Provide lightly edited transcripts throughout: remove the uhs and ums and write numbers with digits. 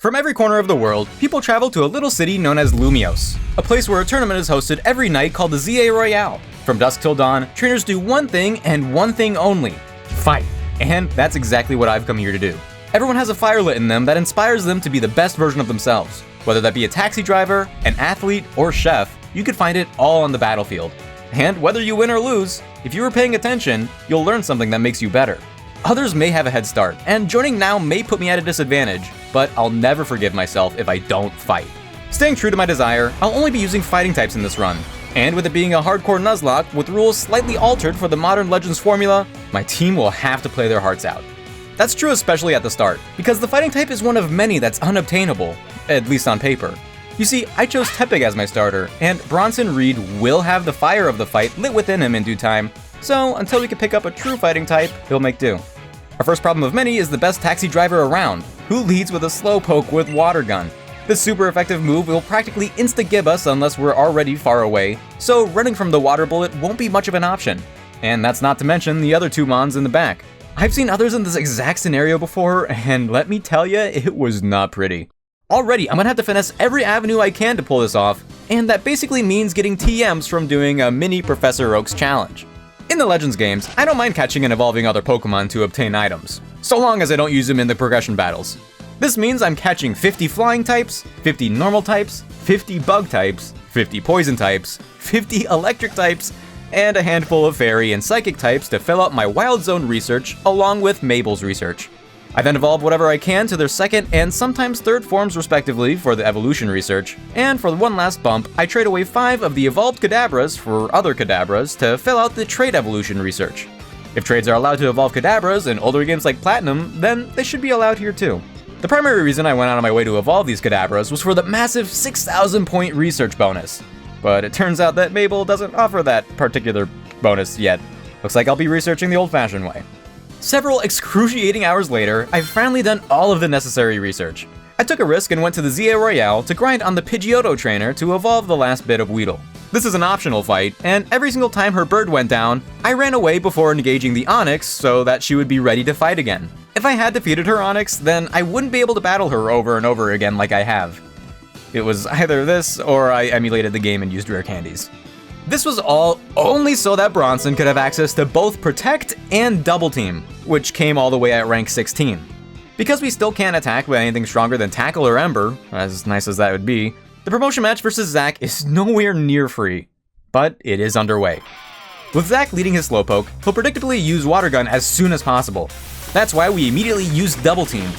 From every corner of the world, people travel to a little city known as Lumios, a place where a tournament is hosted every night called the ZA Royale. From dusk till dawn, trainers do one thing and one thing only: fight. And that's exactly what I've come here to do. Everyone has a fire lit in them that inspires them to be the best version of themselves. Whether that be a taxi driver, an athlete, or chef, you could find it all on the battlefield. And whether you win or lose, if you were paying attention, you'll learn something that makes you better. Others may have a head start, and joining now may put me at a disadvantage, but I'll never forgive myself if I don't fight. Staying true to my desire, I'll only be using fighting types in this run. And with it being a hardcore Nuzlocke with rules slightly altered for the modern Legends formula, my team will have to play their hearts out. That's true especially at the start, because the fighting type is one of many that's unobtainable, at least on paper. You see, I chose Tepig as my starter, and Bronson Reed will have the fire of the fight lit within him in due time, so until we can pick up a true fighting type, he'll make do. Our first problem of many is the best taxi driver around, who leads with a slowpoke with water gun. This super effective move will practically insta-gib us unless we're already far away, so running from the water bullet won't be much of an option. And that's not to mention the other two mons in the back. I've seen others in this exact scenario before, and let me tell ya, it was not pretty. Already, I'm gonna have to finesse every avenue I can to pull this off, and that basically means getting TMs from doing a mini Professor Oak's challenge. In the Legends games, I don't mind catching and evolving other Pokemon to obtain items, so long as I don't use them in the progression battles. This means I'm catching 50 flying types, 50 normal types, 50 bug types, 50 poison types, 50 electric types, and a handful of fairy and psychic types to fill out my wild zone research along with Mabel's research. I then evolve whatever I can to their second and sometimes third forms respectively for the evolution research, and for one last bump, I trade away 5 of the evolved Kadabras for other Kadabras to fill out the trait evolution research. If trades are allowed to evolve Kadabras in older games like Platinum, then they should be allowed here too. The primary reason I went out of my way to evolve these Kadabras was for the massive 6,000 point research bonus. But it turns out that Mabel doesn't offer that particular bonus yet. Looks like I'll be researching the old-fashioned way. Several excruciating hours later, I've finally done all of the necessary research. I took a risk and went to the ZA Royale to grind on the Pidgeotto trainer to evolve the last bit of Weedle. This is an optional fight, and every single time her bird went down, I ran away before engaging the Onix so that she would be ready to fight again. If I had defeated her Onix, then I wouldn't be able to battle her over and over again like I have. It was either this, or I emulated the game and used rare candies. This was all only so that Bronson could have access to both Protect and Double Team, which came all the way at rank 16. Because we still can't attack with anything stronger than Tackle or Ember, as nice as that would be, the promotion match versus Zack is nowhere near free. But it is underway. With Zack leading his Slowpoke, he'll predictably use Water Gun as soon as possible. That's why we immediately use Double Team.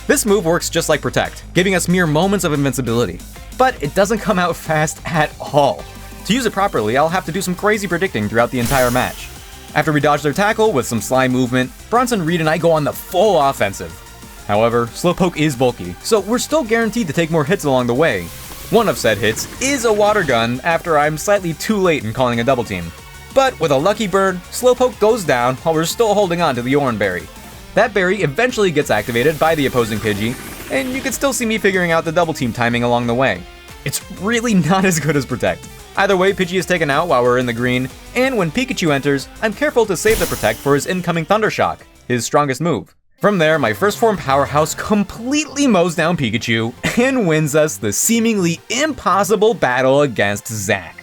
This move works just like Protect, giving us mere moments of invincibility. But it doesn't come out fast at all. To use it properly, I'll have to do some crazy predicting throughout the entire match. After we dodge their tackle with some sly movement, Bronson Reed and I go on the full offensive. However, Slowpoke is bulky, so we're still guaranteed to take more hits along the way. One of said hits is a Water Gun after I'm slightly too late in calling a Double Team. But with a lucky bird, Slowpoke goes down while we're still holding on to the Oran Berry. That berry eventually gets activated by the opposing Pidgey, and you can still see me figuring out the Double Team timing along the way. It's really not as good as Protect. Either way, Pidgey is taken out while we're in the green, and when Pikachu enters, I'm careful to save the Protect for his incoming Thundershock, his strongest move. From there, my first form powerhouse completely mows down Pikachu and wins us the seemingly impossible battle against Zack.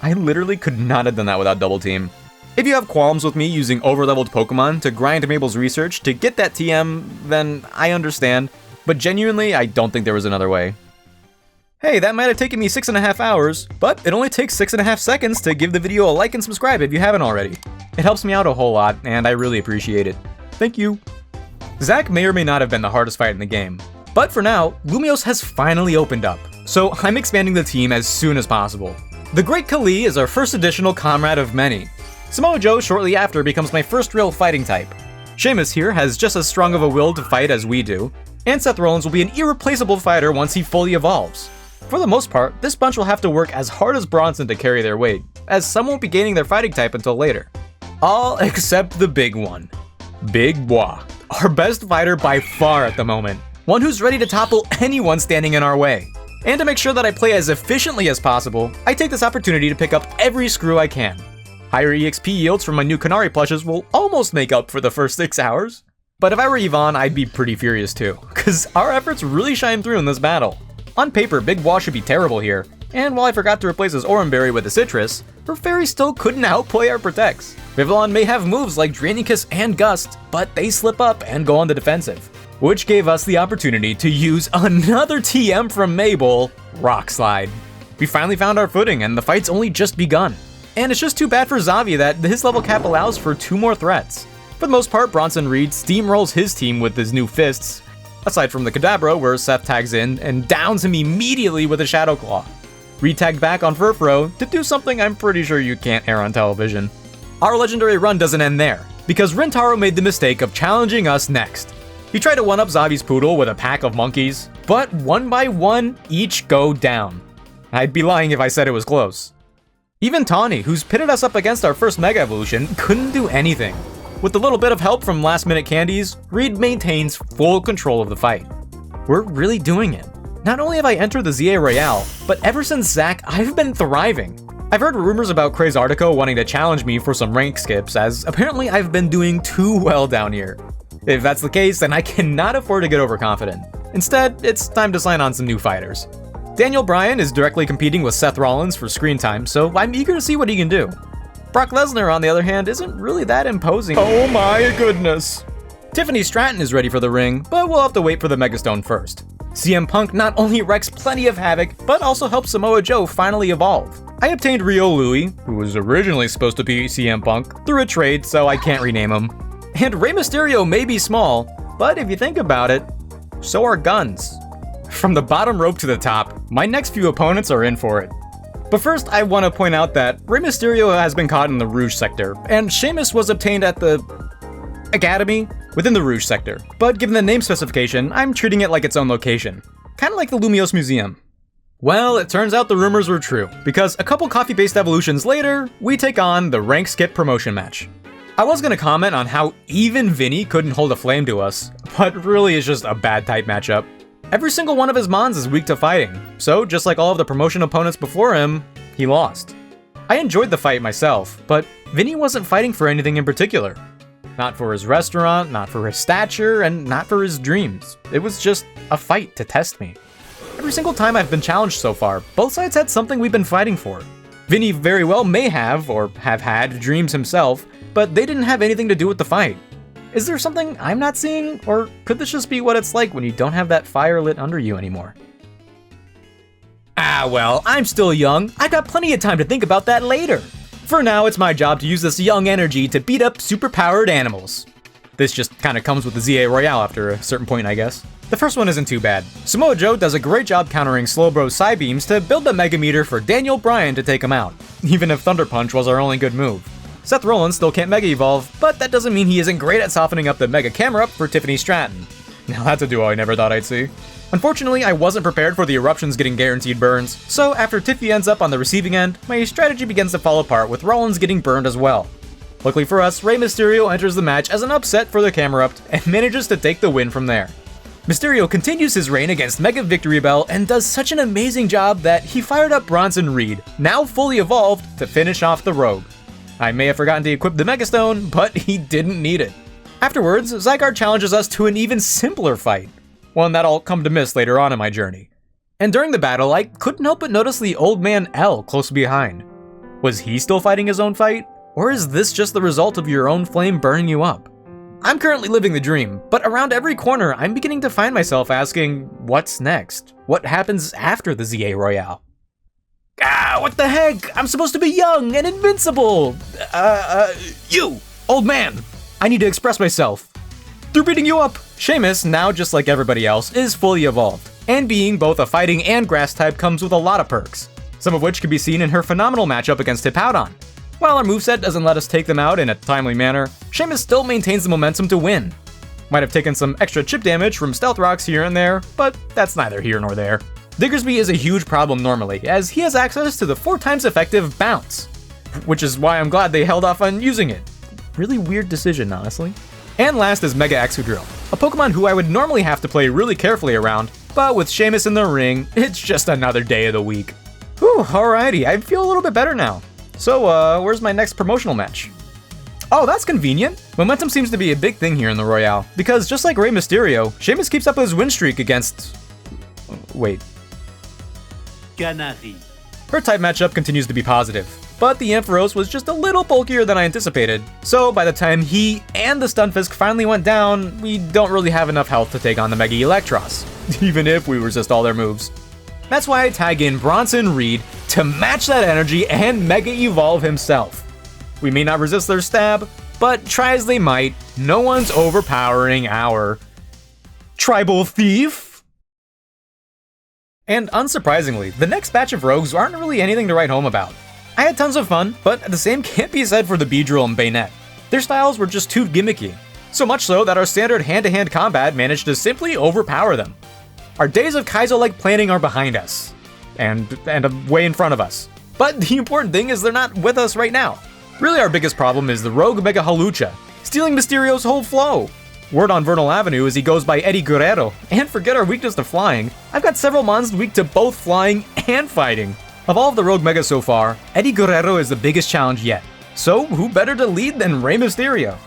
I literally could not have done that without Double Team. If you have qualms with me using overleveled Pokemon to grind Mabel's research to get that TM, then I understand, but genuinely, I don't think there was another way. Hey, that might have taken me 6.5 hours, but it only takes 6.5 seconds to give the video a like and subscribe if you haven't already. It helps me out a whole lot, and I really appreciate it. Thank you. Zack may or may not have been the hardest fight in the game, but for now, Lumios has finally opened up, so I'm expanding the team as soon as possible. The Great Kali is our first additional comrade of many. Samoa Joe shortly after becomes my first real fighting type. Sheamus here has just as strong of a will to fight as we do, and Seth Rollins will be an irreplaceable fighter once he fully evolves. For the most part, this bunch will have to work as hard as Bronson to carry their weight, as some won't be gaining their fighting type until later. All except the big one. Big Bois, our best fighter by far at the moment, one who's ready to topple anyone standing in our way. And to make sure that I play as efficiently as possible, I take this opportunity to pick up every screw I can. Higher EXP yields from my new Canary plushes will almost make up for the first 6 hours. But if I were Yvonne, I'd be pretty furious too, cause our efforts really shine through in this battle. On paper, Big Wall should be terrible here, and while I forgot to replace his Oranberry with a Citrus, her Fairy still couldn't outplay our Protects. Vivillon may have moves like Draining Kiss and Gust, but they slip up and go on the defensive, which gave us the opportunity to use another TM from Mabel, Rock Slide. We finally found our footing and the fight's only just begun. And it's just too bad for Xavi that his level cap allows for 2 more threats. For the most part, Bronson Reed steamrolls his team with his new fists, aside from the Kadabra where Seth tags in and downs him immediately with a Shadow Claw. Reed tagged back on Furfro to do something I'm pretty sure you can't air on television. Our legendary run doesn't end there, because Rintaro made the mistake of challenging us next. He tried to one-up Xavi's Poodle with a pack of monkeys, but one by one, each go down. I'd be lying if I said it was close. Even Tawny, who's pitted us up against our first Mega Evolution, couldn't do anything. With a little bit of help from last-minute candies, Reed maintains full control of the fight. We're really doing it. Not only have I entered the ZA Royale, but ever since Zac, I've been thriving. I've heard rumors about Craze Artico wanting to challenge me for some rank skips, as apparently I've been doing too well down here. If that's the case, then I cannot afford to get overconfident. Instead, it's time to sign on some new fighters. Daniel Bryan is directly competing with Seth Rollins for screen time, so I'm eager to see what he can do. Brock Lesnar, on the other hand, isn't really that imposing. Oh my goodness! Tiffany Stratton is ready for the ring, but we'll have to wait for the Megastone first. CM Punk not only wreaks plenty of havoc, but also helps Samoa Joe finally evolve. I obtained Rio Louie, who was originally supposed to be CM Punk, through a trade, so I can't rename him. And Rey Mysterio may be small, but if you think about it, so are guns. From the bottom rope to the top, my next few opponents are in for it. But first, I want to point out that Rey Mysterio has been caught in the Rouge sector, and Sheamus was obtained at the Academy within the Rouge sector. But given the name specification, I'm treating it like its own location. Kinda like the Lumiose Museum. Well, it turns out the rumors were true, because a couple coffee-based evolutions later, we take on the rank skip promotion match. I was gonna comment on how even Vinny couldn't hold a flame to us, but really it's just a bad type matchup. Every single one of his mons is weak to fighting, so just like all of the promotion opponents before him, he lost. I enjoyed the fight myself, but Vinny wasn't fighting for anything in particular. Not for his restaurant, not for his stature, and not for his dreams. It was just a fight to test me. Every single time I've been challenged so far, both sides had something we've been fighting for. Vinny very well may have, or have had, dreams himself, but they didn't have anything to do with the fight. Is there something I'm not seeing, or could this just be what it's like when you don't have that fire lit under you anymore? Ah well, I'm still young. I've got plenty of time to think about that later. For now, it's my job to use this young energy to beat up superpowered animals. This just kinda comes with the ZA Royale after a certain point, I guess. The first one isn't too bad. Samoa Joe does a great job countering Slowbro's side beams to build the Mega Meter for Daniel Bryan to take him out, even if Thunder Punch was our only good move. Seth Rollins still can't Mega Evolve, but that doesn't mean he isn't great at softening up the Mega Camera Up for Tiffany Stratton. Now that's a duo I never thought I'd see. Unfortunately, I wasn't prepared for the eruptions getting guaranteed burns, so after Tiffy ends up on the receiving end, my strategy begins to fall apart with Rollins getting burned as well. Luckily for us, Rey Mysterio enters the match as an upset for the Camera Up and manages to take the win from there. Mysterio continues his reign against Mega Victory Bell and does such an amazing job that he fired up Bronson Reed, now fully evolved, to finish off the Rogue. I may have forgotten to equip the Megastone, but he didn't need it. Afterwards, Zygarde challenges us to an even simpler fight, one that I'll come to miss later on in my journey. And during the battle, I couldn't help but notice the old man L close behind. Was he still fighting his own fight? Or is this just the result of your own flame burning you up? I'm currently living the dream, but around every corner, I'm beginning to find myself asking, what's next? What happens after the ZA Royale? Ah, what the heck? I'm supposed to be young and invincible! You, old man! I need to express myself. They're beating you up! Sheamus, now just like everybody else, is fully evolved, and being both a fighting and grass type comes with a lot of perks, some of which can be seen in her phenomenal matchup against Hippowdon. While our moveset doesn't let us take them out in a timely manner, Sheamus still maintains the momentum to win. Might have taken some extra chip damage from Stealth Rocks here and there, but that's neither here nor there. Diggersby is a huge problem normally, as he has access to the 4 times effective Bounce, which is why I'm glad they held off on using it. Really weird decision, honestly. And last is Mega Excadrill, a Pokemon who I would normally have to play really carefully around, but with Sheamus in the ring, it's just another day of the week. Whew, alrighty, I feel a little bit better now. So, where's my next promotional match? Oh, that's convenient. Momentum seems to be a big thing here in the Royale, because just like Rey Mysterio, Sheamus keeps up his win streak against... Wait. Canary. Her type matchup continues to be positive, but the Ampharos was just a little bulkier than I anticipated, so by the time he and the Stunfisk finally went down, we don't really have enough health to take on the Mega Electros, even if we resist all their moves. That's why I tag in Bronson Reed to match that energy and Mega Evolve himself. We may not resist their stab, but try as they might, no one's overpowering our Tribal Thief. And unsurprisingly, the next batch of rogues aren't really anything to write home about. I had tons of fun, but the same can't be said for the Beedrill and Bayonet. Their styles were just too gimmicky, so much so that our standard hand-to-hand combat managed to simply overpower them. Our days of Kaizo-like planning are behind us, and way in front of us. But the important thing is they're not with us right now. Really, our biggest problem is the rogue Mega Halucha, stealing Mysterio's whole flow. Word on Vernal Avenue is he goes by Eddie Guerrero, and forget our weakness to flying, I've got several mons weak to both flying and fighting. Of all of the rogue Megas so far, Eddie Guerrero is the biggest challenge yet, so who better to lead than Rey Mysterio?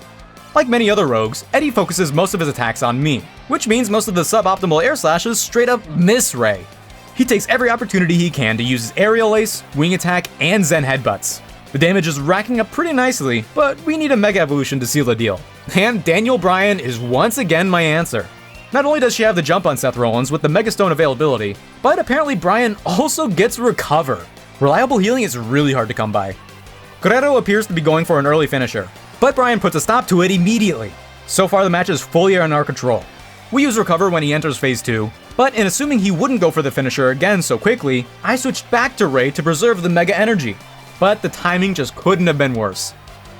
Like many other rogues, Eddie focuses most of his attacks on me, which means most of the suboptimal air slashes straight up miss Rey. He takes every opportunity he can to use his aerial ace, wing attack, and Zen headbutts. The damage is racking up pretty nicely, but we need a Mega Evolution to seal the deal. And Daniel Bryan is once again my answer. Not only does she have the jump on Seth Rollins with the Mega Stone availability, but apparently Bryan also gets Recover. Reliable healing is really hard to come by. Guerrero appears to be going for an early finisher, but Bryan puts a stop to it immediately. So far the match is fully in our control. We use Recover when he enters phase 2, but in assuming he wouldn't go for the finisher again so quickly, I switched back to Rey to preserve the Mega Energy. But the timing just couldn't have been worse.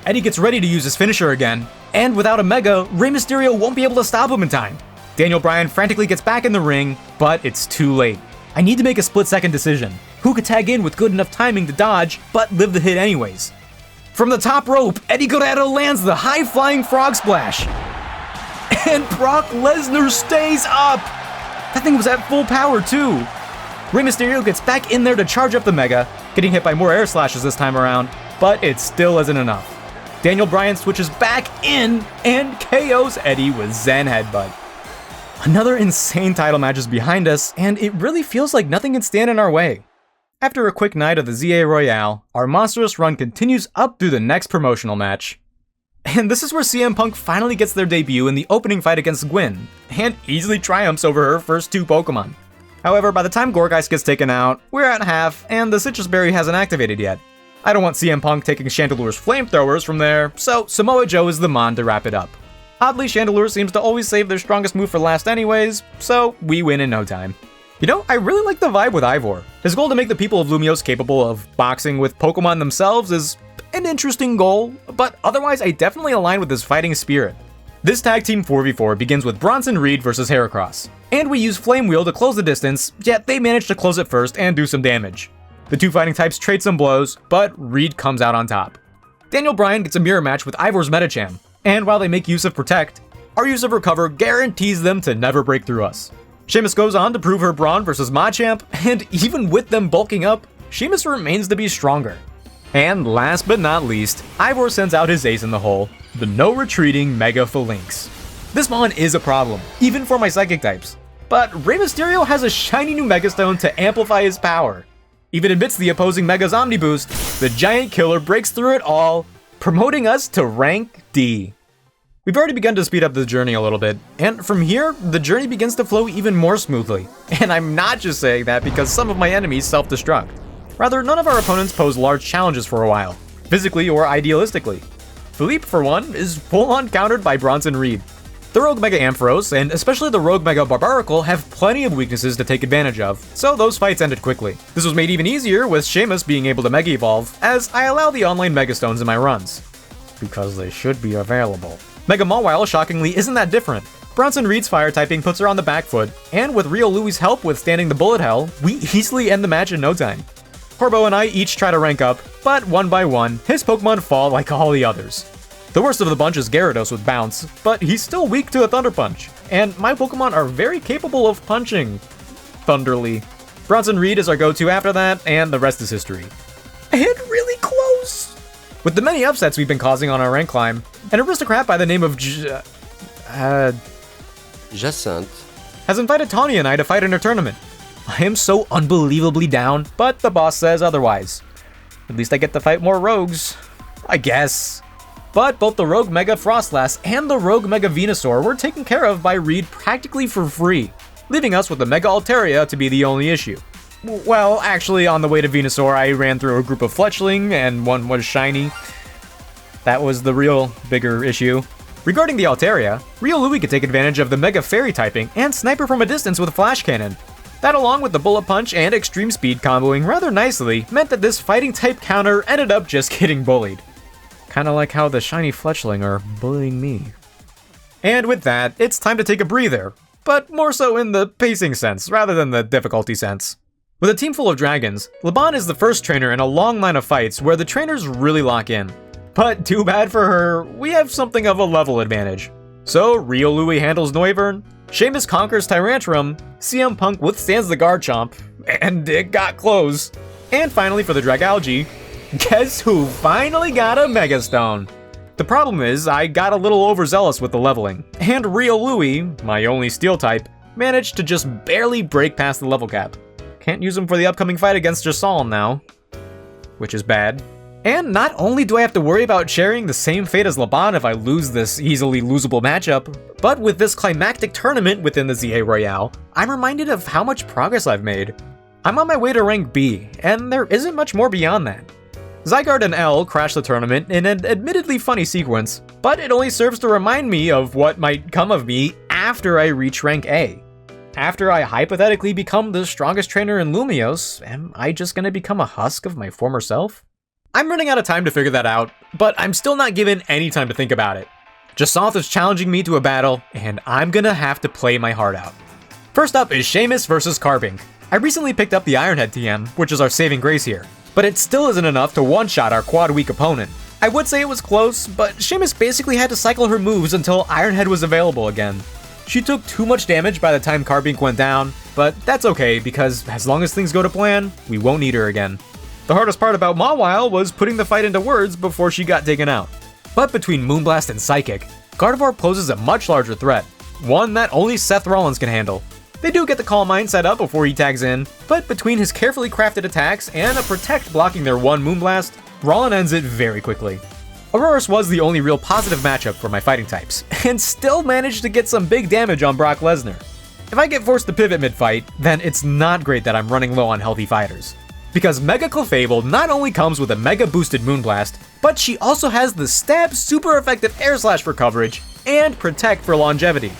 Eddie gets ready to use his finisher again, and without a Mega, Rey Mysterio won't be able to stop him in time. Daniel Bryan frantically gets back in the ring, but it's too late. I need to make a split-second decision. Who could tag in with good enough timing to dodge, but live the hit anyways? From the top rope, Eddie Guerrero lands the high-flying frog splash. And Brock Lesnar stays up! That thing was at full power too! Rey Mysterio gets back in there to charge up the Mega, getting hit by more air slashes this time around, but it still isn't enough. Daniel Bryan switches back in and KOs Eddie with Zen Headbutt. Another insane title match is behind us, and it really feels like nothing can stand in our way. After a quick night of the ZA Royale, our monstrous run continues up through the next promotional match. And this is where CM Punk finally gets their debut in the opening fight against Gwen, and easily triumphs over her first 2 Pokemon. However, by the time Gorgeist gets taken out, we're at half, and the Citrus Berry hasn't activated yet. I don't want CM Punk taking Chandelure's flamethrowers from there, so Samoa Joe is the Mon to wrap it up. Oddly, Chandelure seems to always save their strongest move for last anyways, so we win in no time. You know, I really like the vibe with Ivor. His goal to make the people of Lumiose capable of boxing with Pokemon themselves is an interesting goal, but otherwise I definitely align with his fighting spirit. This tag team 4v4 begins with Bronson Reed versus Heracross, and we use Flame Wheel to close the distance, yet they manage to close it first and do some damage. The two fighting types trade some blows, but Reed comes out on top. Daniel Bryan gets a mirror match with Ivor's Medicham, and while they make use of Protect, our use of Recover guarantees them to never break through us. Sheamus goes on to prove her Brawn versus Machamp, and even with them bulking up, Sheamus remains to be stronger. And last but not least, Ivor sends out his ace in the hole, the no retreating Mega Phalanx. This Mon is a problem, even for my Psychic types, but Rey Mysterio has a shiny new Mega Stone to amplify his power. Even amidst the opposing Mega's Omni Boost, the giant killer breaks through it all, promoting us to rank D. We've already begun to speed up the journey a little bit, and from here, the journey begins to flow even more smoothly. And I'm not just saying that because some of my enemies self-destruct. Rather, none of our opponents pose large challenges for a while, physically or idealistically. Philippe, for one, is full-on countered by Bronson Reed. The Rogue Mega Ampharos, and especially the Rogue Mega Barbaracle, have plenty of weaknesses to take advantage of, so those fights ended quickly. This was made even easier with Sheamus being able to Mega Evolve, as I allow the online Mega Stones in my runs. Because they should be available. Mega Mawile, shockingly, isn't that different. Bronson Reed's fire typing puts her on the back foot, and with Rio Louie's help withstanding the bullet hell, we easily end the match in no time. Corbo and I each try to rank up, but one by one, his Pokemon fall like all the others. The worst of the bunch is Gyarados with Bounce, but he's still weak to a Thunder Punch, and my Pokemon are very capable of punching Thunderly. Bronson Reed is our go-to after that, and the rest is history. And really close! With the many upsets we've been causing on our rank climb, an aristocrat by the name of Jacinthe has invited Tanya and I to fight in her tournament. I am so unbelievably down, but the boss says otherwise. At least I get to fight more rogues, I guess. But both the Rogue Mega Frostlass and the Rogue Mega Venusaur were taken care of by Reed practically for free, leaving us with the Mega Altaria to be the only issue. Well, actually, on the way to Venusaur, I ran through a group of Fletchling, and one was shiny. That was the real bigger issue. Regarding the Altaria, Riolu could take advantage of the Mega Fairy typing and sniper from a distance with a Flash Cannon. That, along with the Bullet Punch and Extreme Speed comboing rather nicely, meant that this fighting type counter ended up just getting bullied. Kinda like how the shiny Fletchling are bullying me. And with that, it's time to take a breather, but more so in the pacing sense rather than the difficulty sense. With a team full of dragons, Laban is the first trainer in a long line of fights where the trainers really lock in. But too bad for her, we have something of a level advantage. So Riolu handles Noivern, Sheamus conquers Tyrantrum, CM Punk withstands the Garchomp, and it got close. And finally for the Dragalge, guess who finally got a Megastone? The problem is, I got a little overzealous with the leveling, and Riolu, my only steel type, managed to just barely break past the level cap. Can't use him for the upcoming fight against Jasal now, which is bad. And not only do I have to worry about sharing the same fate as Laban if I lose this easily losable matchup, but with this climactic tournament within the ZA Royale, I'm reminded of how much progress I've made. I'm on my way to rank B, and there isn't much more beyond that. Zygarde and L crashed the tournament in an admittedly funny sequence, but it only serves to remind me of what might come of me after I reach rank A. After I hypothetically become the strongest trainer in Lumiose, am I just gonna become a husk of my former self? I'm running out of time to figure that out, but I'm still not given any time to think about it. Jasal is challenging me to a battle, and I'm gonna have to play my heart out. First up is Sheamus versus Carbink. I recently picked up the Ironhead TM, which is our saving grace here, but it still isn't enough to one-shot our quad-weak opponent. I would say it was close, but Sheamus basically had to cycle her moves until Ironhead was available again. She took too much damage by the time Carbink went down, but that's okay because as long as things go to plan, we won't need her again. The hardest part about Mawile was putting the fight into words before she got taken out. But between Moonblast and Psychic, Gardevoir poses a much larger threat, one that only Seth Rollins can handle. They do get the Calm Mind set up before he tags in, but between his carefully crafted attacks and a Protect blocking their one Moonblast, Rollin ends it very quickly. Aurorus was the only real positive matchup for my fighting types, and still managed to get some big damage on Brock Lesnar. If I get forced to pivot mid-fight, then it's not great that I'm running low on healthy fighters. Because Mega Clefable not only comes with a Mega Boosted Moonblast, but she also has the Stab super effective Air Slash for coverage, and Protect for longevity.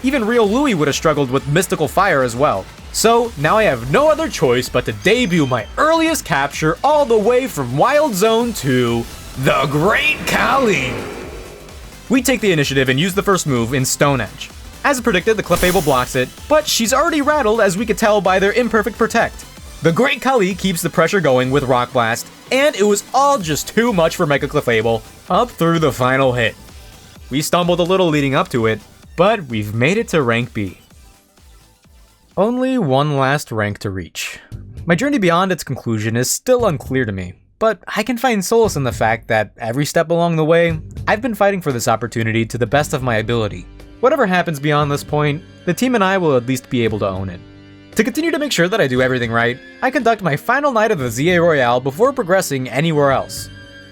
Even Riolu would have struggled with Mystical Fire as well. So now I have no other choice but to debut my earliest capture all the way from Wild Zone to the Great Kali. We take the initiative and use the first move in Stone Edge. As predicted, the Clefable blocks it, but she's already rattled as we could tell by their imperfect Protect. The Great Kali keeps the pressure going with Rock Blast, and it was all just too much for Mega Clefable up through the final hit. We stumbled a little leading up to it, but we've made it to rank B. Only one last rank to reach. My journey beyond its conclusion is still unclear to me, but I can find solace in the fact that every step along the way, I've been fighting for this opportunity to the best of my ability. Whatever happens beyond this point, the team and I will at least be able to own it. To continue to make sure that I do everything right, I conduct my final night of the ZA Royale before progressing anywhere else.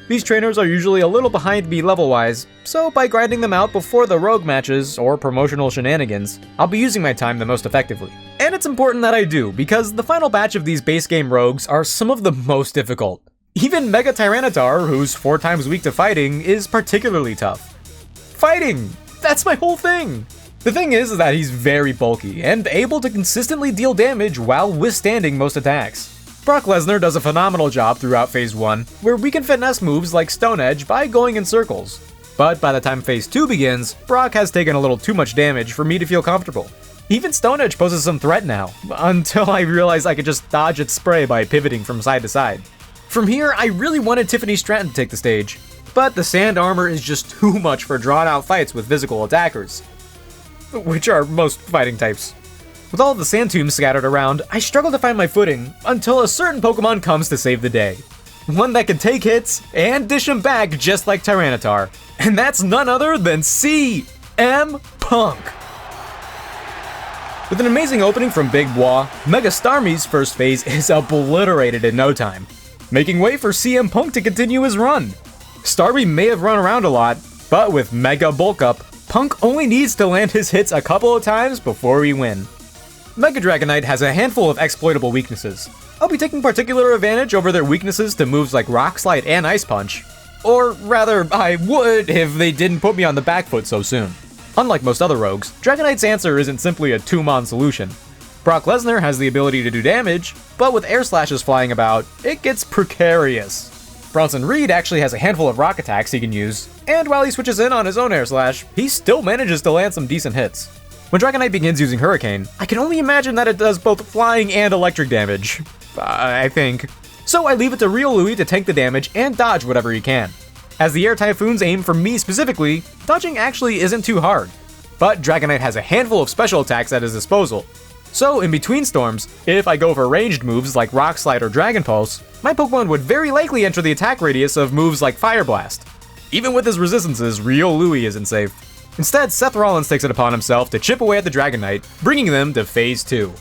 These trainers are usually a little behind me level-wise, so by grinding them out before the rogue matches or promotional shenanigans, I'll be using my time the most effectively. And it's important that I do, because the final batch of these base game rogues are some of the most difficult. Even Mega Tyranitar, who's 4 times weak to fighting, is particularly tough. Fighting! That's my whole thing! The thing is that he's very bulky, and able to consistently deal damage while withstanding most attacks. Brock Lesnar does a phenomenal job throughout Phase 1, where we can finesse moves like Stone Edge by going in circles. But by the time Phase 2 begins, Brock has taken a little too much damage for me to feel comfortable. Even Stone Edge poses some threat now, until I realize I could just dodge its spray by pivoting from side to side. From here, I really wanted Tiffany Stratton to take the stage, but the Sand Armor is just too much for drawn out fights with physical attackers, which are most fighting types. With all of the sand tombs scattered around, I struggle to find my footing until a certain Pokemon comes to save the day. one that can take hits and dish them back just like Tyranitar. And that's none other than CM Punk. With an amazing opening from Big Bois, Mega Starmie's first phase is obliterated in no time, making way for CM Punk to continue his run. Starmie may have run around a lot, but with Mega Bulk Up, Punk only needs to land his hits a couple of times before we win. Mega Dragonite has a handful of exploitable weaknesses. I'll be taking particular advantage over their weaknesses to moves like Rock Slide and Ice Punch. Or rather, I would if they didn't put me on the back foot so soon. Unlike most other rogues, Dragonite's answer isn't simply a 2-mon solution. Brock Lesnar has the ability to do damage, but with air slashes flying about, it gets precarious. Bronson Reed actually has a handful of rock attacks he can use, and while he switches in on his own air slash, he still manages to land some decent hits. When Dragonite begins using Hurricane, I can only imagine that it does both flying and electric damage. I think. So I leave it to Real Louie to tank the damage and dodge whatever he can. As the Air Typhoons aim for me specifically, dodging actually isn't too hard. But Dragonite has a handful of special attacks at his disposal. So in between storms, if I go for ranged moves like Rock Slide or Dragon Pulse, my Pokemon would very likely enter the attack radius of moves like Fire Blast. Even with his resistances, Real Louie isn't safe. Instead, Seth Rollins takes it upon himself to chip away at the Dragonite, bringing them to Phase 2.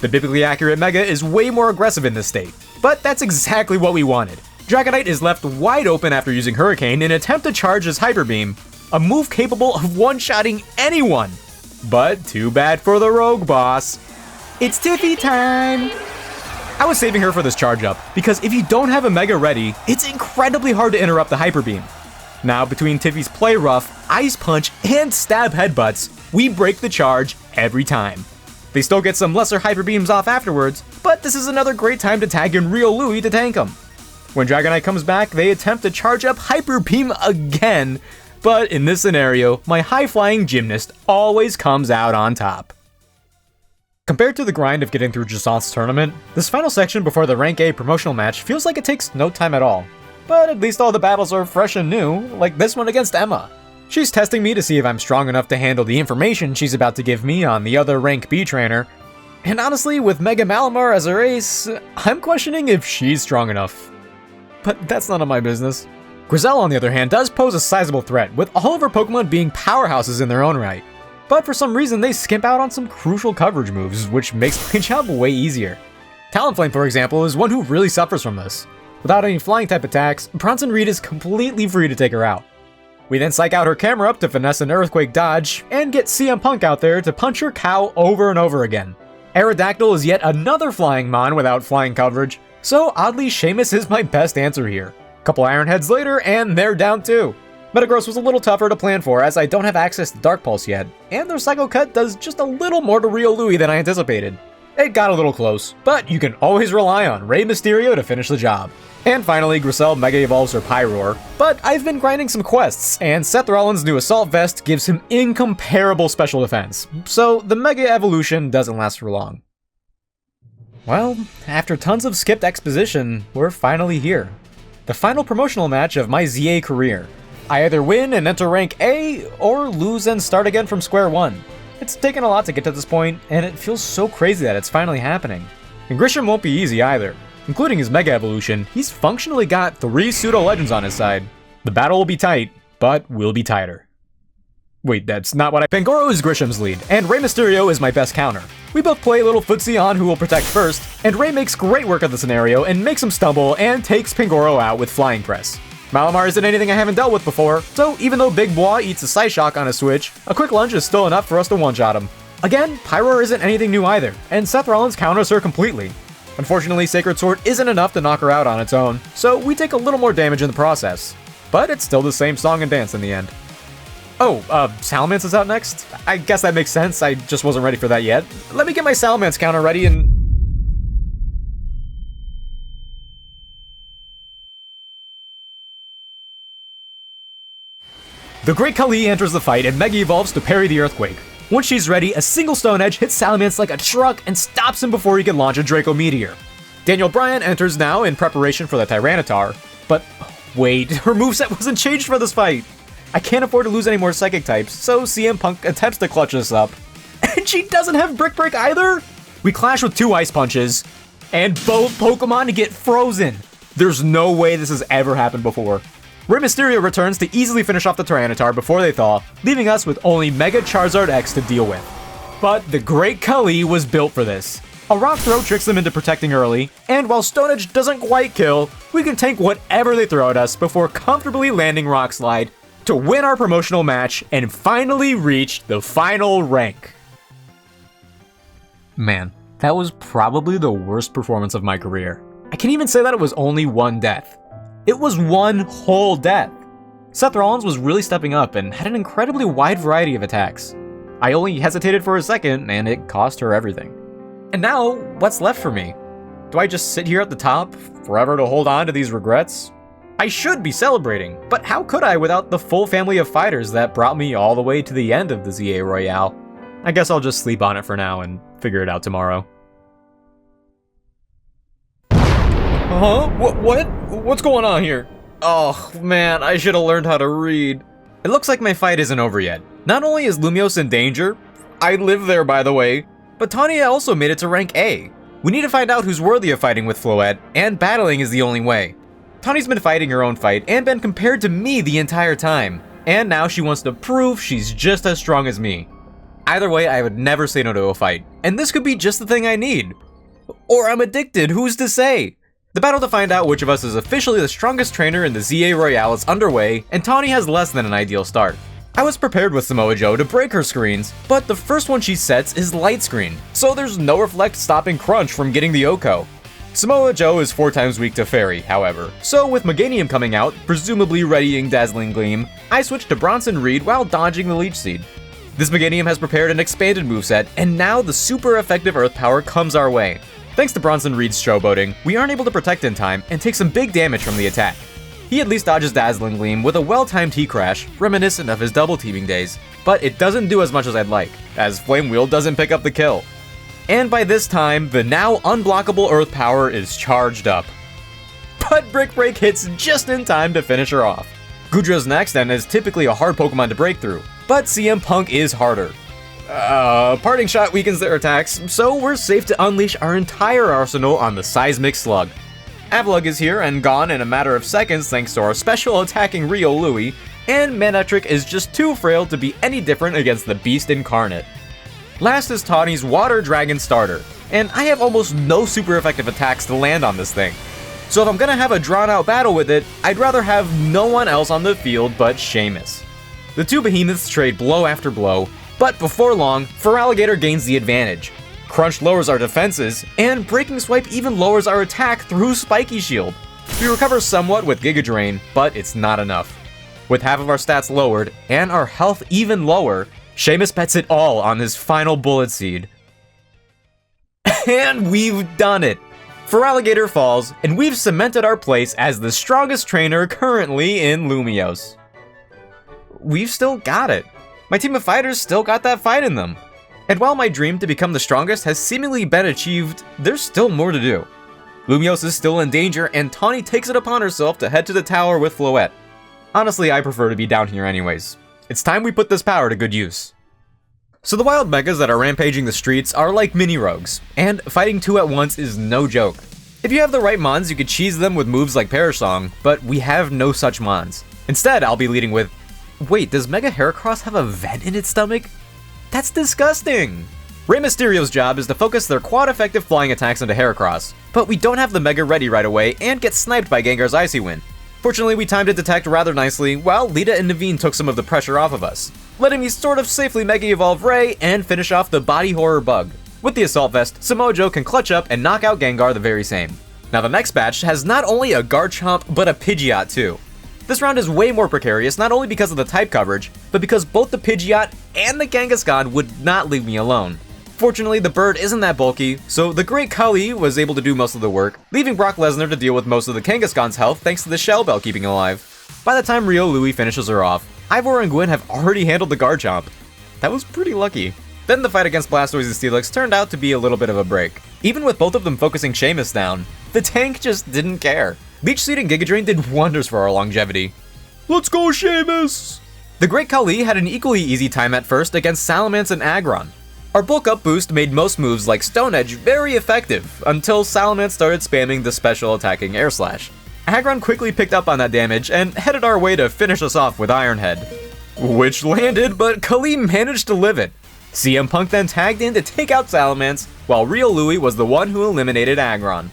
The biblically accurate Mega is way more aggressive in this state, but that's exactly what we wanted. Dragonite is left wide open after using Hurricane in an attempt to charge his Hyper Beam, a move capable of one-shotting anyone. But too bad for the Rogue Boss. It's Tiffy time! I was saving her for this charge up, because if you don't have a Mega ready, it's incredibly hard to interrupt the Hyper Beam. Now, between Tiffy's Play Rough, Ice Punch, and Stab Headbutts, we break the charge every time. They still get some lesser Hyper Beams off afterwards, but this is another great time to tag in Real Louie to tank him. When Dragonite comes back, they attempt to charge up Hyper Beam again, but in this scenario, my high-flying gymnast always comes out on top. Compared to the grind of getting through Jasant's tournament, this final section before the Rank A promotional match feels like it takes no time at all. But at least all the battles are fresh and new, like this one against Emma. She's testing me to see if I'm strong enough to handle the information she's about to give me on the other Rank B trainer. And honestly, with Mega Malamar as her ace, I'm questioning if she's strong enough. But that's none of my business. Grizel, on the other hand, does pose a sizable threat, with all of her Pokemon being powerhouses in their own right. But for some reason, they skimp out on some crucial coverage moves, which makes my job way easier. Talonflame, for example, is one who really suffers from this. Without any flying type attacks, Bronson Reed is completely free to take her out. We then psych out her camera up to finesse an Earthquake dodge, and get CM Punk out there to punch her cow over and over again. Aerodactyl is yet another flying mon without flying coverage, so oddly Seamus is my best answer here. Couple Iron Heads later, and they're down too. Metagross was a little tougher to plan for as I don't have access to Dark Pulse yet, and their Psycho Cut does just a little more to Real Louie than I anticipated. It got a little close, but you can always rely on Rey Mysterio to finish the job. And finally, Grisel Mega Evolves her Pyroar, but I've been grinding some quests, and Seth Rollins' new Assault Vest gives him incomparable special defense, so the Mega Evolution doesn't last for long. Well, after tons of skipped exposition, we're finally here. The final promotional match of my ZA career. I either win and enter rank A, or lose and start again from square one. It's taken a lot to get to this point, and it feels so crazy that it's finally happening. And Grisham won't be easy either. Including his Mega Evolution, he's functionally got 3 pseudo-legends on his side. The battle will be tight, but will be tighter. Wait, that's not what Pangoro is Grisham's lead, and Rey Mysterio is my best counter. We both play a little footsie on who will protect first, and Rey makes great work of the scenario and makes him stumble and takes Pangoro out with Flying Press. Malamar isn't anything I haven't dealt with before, so even though Big Bois eats a Psyshock on a switch, a quick lunge is still enough for us to one-shot him. Again, Pyroar isn't anything new either, and Seth Rollins counters her completely. Unfortunately, Sacred Sword isn't enough to knock her out on its own, so we take a little more damage in the process. But it's still the same song and dance in the end. Oh, Salamence is out next? I guess that makes sense, I just wasn't ready for that yet. Let me get my Salamence counter ready and... The Great Kali enters the fight and Mega Evolves to parry the Earthquake. Once she's ready, a single Stone Edge hits Salamence like a truck and stops him before he can launch a Draco Meteor. Daniel Bryan enters now in preparation for the Tyranitar, but wait, her moveset wasn't changed for this fight! I can't afford to lose any more Psychic types, so CM Punk attempts to clutch this up. And she doesn't have Brick Break either? We clash with 2 Ice Punches, and both Pokemon get frozen. There's no way this has ever happened before. Rey Mysterio returns to easily finish off the Tyranitar before they thaw, leaving us with only Mega Charizard X to deal with. But the Great Khali was built for this. A Rock Throw tricks them into protecting early, and while Stone Edge doesn't quite kill, we can tank whatever they throw at us before comfortably landing Rock Slide to win our promotional match and finally reach the final rank. Man, that was probably the worst performance of my career. I can't even say that it was only one death. It was one whole death. Seth Rollins was really stepping up and had an incredibly wide variety of attacks. I only hesitated for a second and it cost her everything. And now, what's left for me? Do I just sit here at the top, forever to hold on to these regrets? I should be celebrating, but how could I without the full family of fighters that brought me all the way to the end of the ZA Royale? I guess I'll just sleep on it for now and figure it out tomorrow. Huh? What? What's going on here? Oh man, I should have learned how to read. It looks like my fight isn't over yet. Not only is Lumiose in danger, I live there by the way, but Tanya also made it to rank A. We need to find out who's worthy of fighting with Floette, and battling is the only way. Tanya's been fighting her own fight and been compared to me the entire time, and now she wants to prove she's just as strong as me. Either way, I would never say no to a fight, and this could be just the thing I need. Or I'm addicted, who's to say? The battle to find out which of us is officially the strongest trainer in the ZA Royale is underway, and Tawny has less than an ideal start. I was prepared with Samoa Joe to break her screens, but the first one she sets is Light Screen, so there's no Reflect stopping Crunch from getting the Oko. Samoa Joe is 4 times weak to Fairy, however, so with Meganium coming out, presumably readying Dazzling Gleam, I switched to Bronson Reed while dodging the Leech Seed. This Meganium has prepared an expanded moveset, and now the super effective Earth Power comes our way. Thanks to Bronson Reed's showboating, we aren't able to protect in time and take some big damage from the attack. He at least dodges Dazzling Gleam with a well-timed T-Crash, reminiscent of his double teaming days, but it doesn't do as much as I'd like, as Flame Wheel doesn't pick up the kill. And by this time, the now unblockable Earth Power is charged up. But Brick Break hits just in time to finish her off. Gudra's next and is typically a hard Pokemon to break through, but CM Punk is harder. Parting Shot weakens their attacks, so we're safe to unleash our entire arsenal on the Seismic Slug. Avalugg is here and gone in a matter of seconds thanks to our special attacking Rio Louie, and Manectric is just too frail to be any different against the Beast Incarnate. Last is Tawny's Water Dragon starter, and I have almost no super effective attacks to land on this thing. So if I'm gonna have a drawn out battle with it, I'd rather have no one else on the field but Sheamus. The two behemoths trade blow after blow, but before long, Feraligatr gains the advantage. Crunch lowers our defenses, and Breaking Swipe even lowers our attack through Spiky Shield. We recover somewhat with Giga Drain, but it's not enough. With half of our stats lowered, and our health even lower, Sheamus bets it all on his final Bullet Seed. And we've done it! Feraligatr falls, and we've cemented our place as the strongest trainer currently in Lumiose. We've still got it. My team of fighters still got that fight in them. And while my dream to become the strongest has seemingly been achieved, there's still more to do. Lumiose is still in danger, and Tawny takes it upon herself to head to the tower with Floette. Honestly, I prefer to be down here anyways. It's time we put this power to good use. So the wild megas that are rampaging the streets are like mini rogues, and fighting 2 at once is no joke. If you have the right mons, you could cheese them with moves like Perish Song, but we have no such mons. Instead, I'll be leading with, wait, does Mega Heracross have a vent in its stomach? That's disgusting! Rey Mysterio's job is to focus their quad-effective flying attacks into Heracross, but we don't have the Mega ready right away and get sniped by Gengar's Icy Wind. Fortunately, we timed it detect rather nicely, while Lita and Naveen took some of the pressure off of us, letting me sort of safely Mega Evolve Ray and finish off the Body Horror Bug. With the Assault Vest, Samoa Joe can clutch up and knock out Gengar the very same. Now the next batch has not only a Garchomp, but a Pidgeot too. This round is way more precarious, not only because of the type coverage, but because both the Pidgeot and the Kangaskhan would not leave me alone. Fortunately, the bird isn't that bulky, so the Great Khali was able to do most of the work, leaving Brock Lesnar to deal with most of the Kangaskhan's health thanks to the Shell Bell keeping alive. By the time Rio Louie finishes her off, Ivor and Gwen have already handled the Garchomp. That was pretty lucky. Then the fight against Blastoise and Steelix turned out to be a little bit of a break. Even with both of them focusing Sheamus down, the tank just didn't care. Leech Seed and Giga Drain did wonders for our longevity. Let's go, Sheamus! The Great Khali had an equally easy time at first against Salamence and Aggron. Our bulk up boost made most moves like Stone Edge very effective, until Salamence started spamming the special attacking Air Slash. Aggron quickly picked up on that damage and headed our way to finish us off with Iron Head, which landed, but Kali managed to live it. CM Punk then tagged in to take out Salamence, while Real Louie was the one who eliminated Aggron.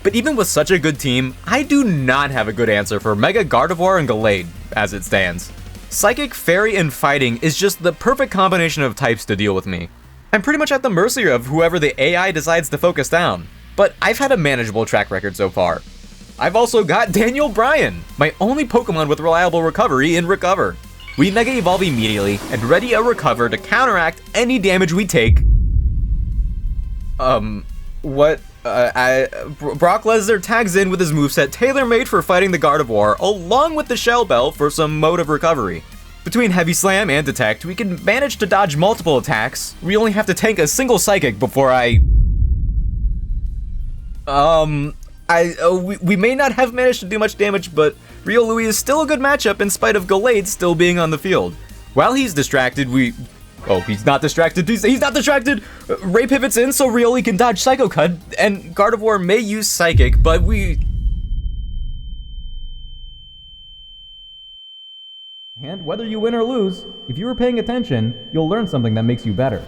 But even with such a good team, I do not have a good answer for Mega Gardevoir and Gallade, as it stands. Psychic, Fairy, and Fighting is just the perfect combination of types to deal with me. I'm pretty much at the mercy of whoever the AI decides to focus down, but I've had a manageable track record so far. I've also got Daniel Bryan, my only Pokemon with reliable recovery in Recover. We Mega Evolve immediately and ready a Recover to counteract any damage we take. Brock Lesnar tags in with his moveset tailor-made for fighting the Gardevoir, along with the Shell Bell for some mode of recovery. Between Heavy Slam and Detect, we can manage to dodge multiple attacks. We only have to tank a single Psychic before we may not have managed to do much damage, but Real Louie is still a good matchup in spite of Gallade still being on the field. While he's distracted, he's not distracted. He's not distracted! Ray pivots in so Rioli can dodge Psycho Cut, and Gardevoir may use Psychic, but And whether you win or lose, if you were paying attention, you'll learn something that makes you better.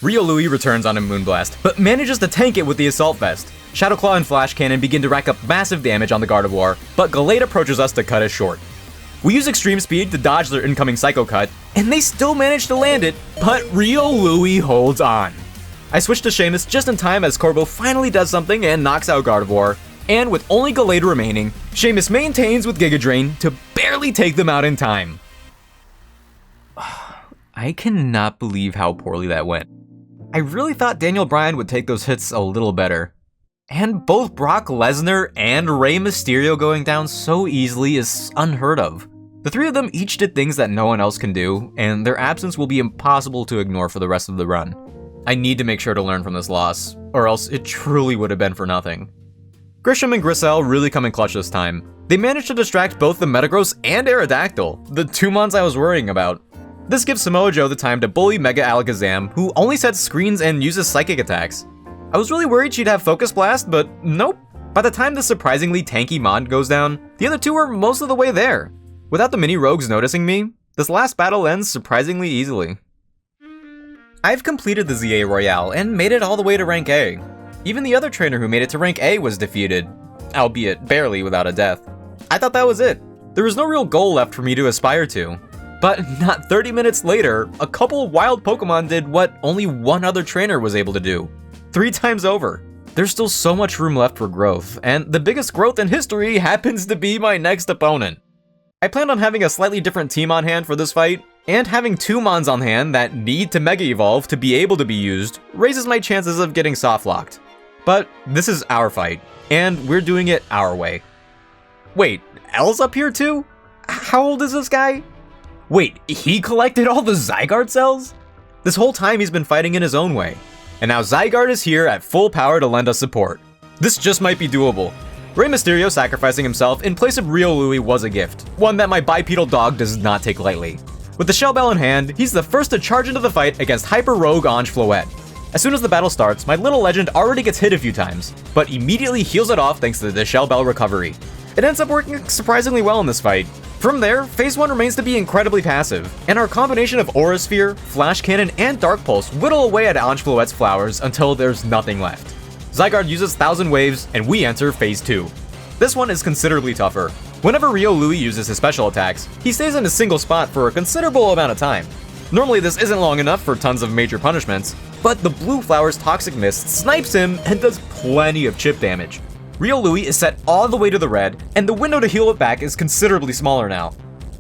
Real Louie returns on a Moonblast, but manages to tank it with the Assault Vest. Shadow Claw and Flash Cannon begin to rack up massive damage on the Gardevoir, but Gallade approaches us to cut us short. We use Extreme Speed to dodge their incoming Psycho Cut, and they still manage to land it, but Real Louie holds on. I switch to Seamus just in time as Corbo finally does something and knocks out Gardevoir, and with only Gallade remaining, Seamus maintains with Giga Drain to barely take them out in time. I cannot believe how poorly that went. I really thought Daniel Bryan would take those hits a little better. And both Brock Lesnar and Rey Mysterio going down so easily is unheard of. The three of them each did things that no one else can do, and their absence will be impossible to ignore for the rest of the run. I need to make sure to learn from this loss, or else it truly would have been for nothing. Grisham and Grisel really come in clutch this time. They managed to distract both the Metagross and Aerodactyl, the two mons I was worrying about. This gives Samoa Joe the time to bully Mega Alakazam, who only sets screens and uses psychic attacks. I was really worried she'd have Focus Blast, but nope. By the time the surprisingly tanky mod goes down, the other two were most of the way there. Without the mini rogues noticing me, this last battle ends surprisingly easily. I've completed the ZA Royale and made it all the way to rank A. Even the other trainer who made it to rank A was defeated, albeit barely without a death. I thought that was it. There was no real goal left for me to aspire to. But not 30 minutes later, a couple wild Pokemon did what only one other trainer was able to do. 3 times over. There's still so much room left for growth, and the biggest growth in history happens to be my next opponent. I planned on having a slightly different team on hand for this fight, and having 2 Mons on hand that need to Mega Evolve to be able to be used raises my chances of getting soft-locked. But this is our fight, and we're doing it our way. Wait, L's up here too? How old is this guy? Wait, he collected all the Zygarde cells? This whole time he's been fighting in his own way. And now Zygarde is here at full power to lend us support. This just might be doable. Rey Mysterio sacrificing himself in place of Real Louie was a gift, one that my bipedal dog does not take lightly. With the Shell Bell in hand, he's the first to charge into the fight against Hyper Rogue Ange Floette. As soon as the battle starts, my little legend already gets hit a few times, but immediately heals it off thanks to the Shell Bell recovery. It ends up working surprisingly well in this fight. From there, Phase 1 remains to be incredibly passive, and our combination of Aura Sphere, Flash Cannon, and Dark Pulse whittle away at Ange Floette's flowers until there's nothing left. Zygarde uses 1000 Waves, and we enter Phase 2. This one is considerably tougher. Whenever Rio Louie uses his special attacks, he stays in a single spot for a considerable amount of time. Normally this isn't long enough for tons of major punishments, but the Blue Flower's Toxic Mist snipes him and does plenty of chip damage. Real Louie is set all the way to the red, and the window to heal it back is considerably smaller now.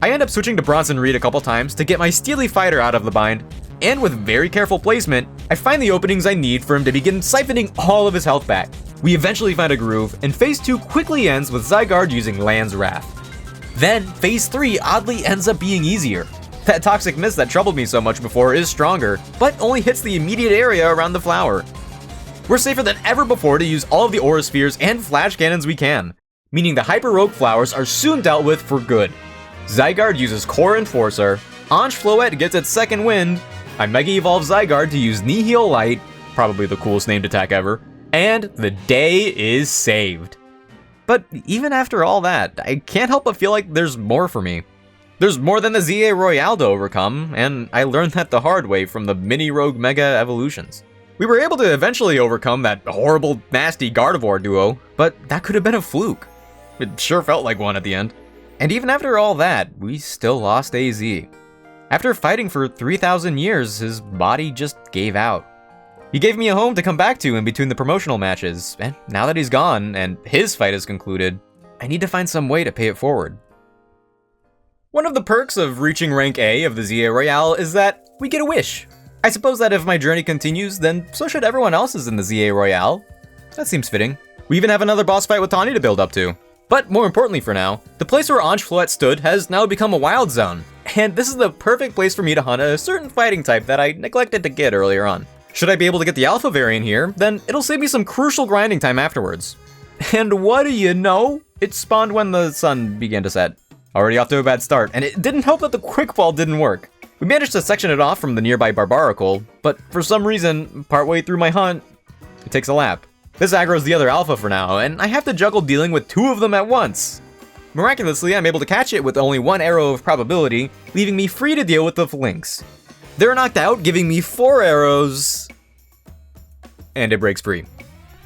I end up switching to Bronson Reed a couple times to get my Steely Fighter out of the bind, and with very careful placement, I find the openings I need for him to begin siphoning all of his health back. We eventually find a groove, and Phase 2 quickly ends with Zygarde using Land's Wrath. Then, Phase 3 oddly ends up being easier. That Toxic Mist that troubled me so much before is stronger, but only hits the immediate area around the flower. We're safer than ever before to use all of the Aura Spheres and Flash Cannons we can, meaning the Hyper Rogue flowers are soon dealt with for good. Zygarde uses Core Enforcer, Ange Floette gets its second wind, I Mega Evolve Zygarde to use Nihil Light, probably the coolest named attack ever, and the day is saved. But even after all that, I can't help but feel like there's more for me. There's more than the ZA Royale to overcome, and I learned that the hard way from the mini rogue mega evolutions. We were able to eventually overcome that horrible, nasty Gardevoir duo, but that could have been a fluke. It sure felt like one at the end. And even after all that, we still lost AZ. After fighting for 3,000 years, his body just gave out. He gave me a home to come back to in between the promotional matches, and now that he's gone and his fight is concluded, I need to find some way to pay it forward. One of the perks of reaching rank A of the ZA Royale is that we get a wish. I suppose that if my journey continues, then so should everyone else's in the ZA Royale. That seems fitting. We even have another boss fight with Tawny to build up to. But more importantly for now, the place where Ange Floette stood has now become a wild zone, and this is the perfect place for me to hunt a certain fighting type that I neglected to get earlier on. Should I be able to get the alpha variant here, then it'll save me some crucial grinding time afterwards. And what do you know? It spawned when the sun began to set. Already off to a bad start, and it didn't help that the quick ball didn't work. We managed to section it off from the nearby Barbaracle, but for some reason, partway through my hunt, it takes a lap. This aggro's the other alpha for now, and I have to juggle dealing with two of them at once. Miraculously, I'm able to catch it with only one arrow of probability, leaving me free to deal with the flinks. They're knocked out, giving me 4 arrows, and it breaks free.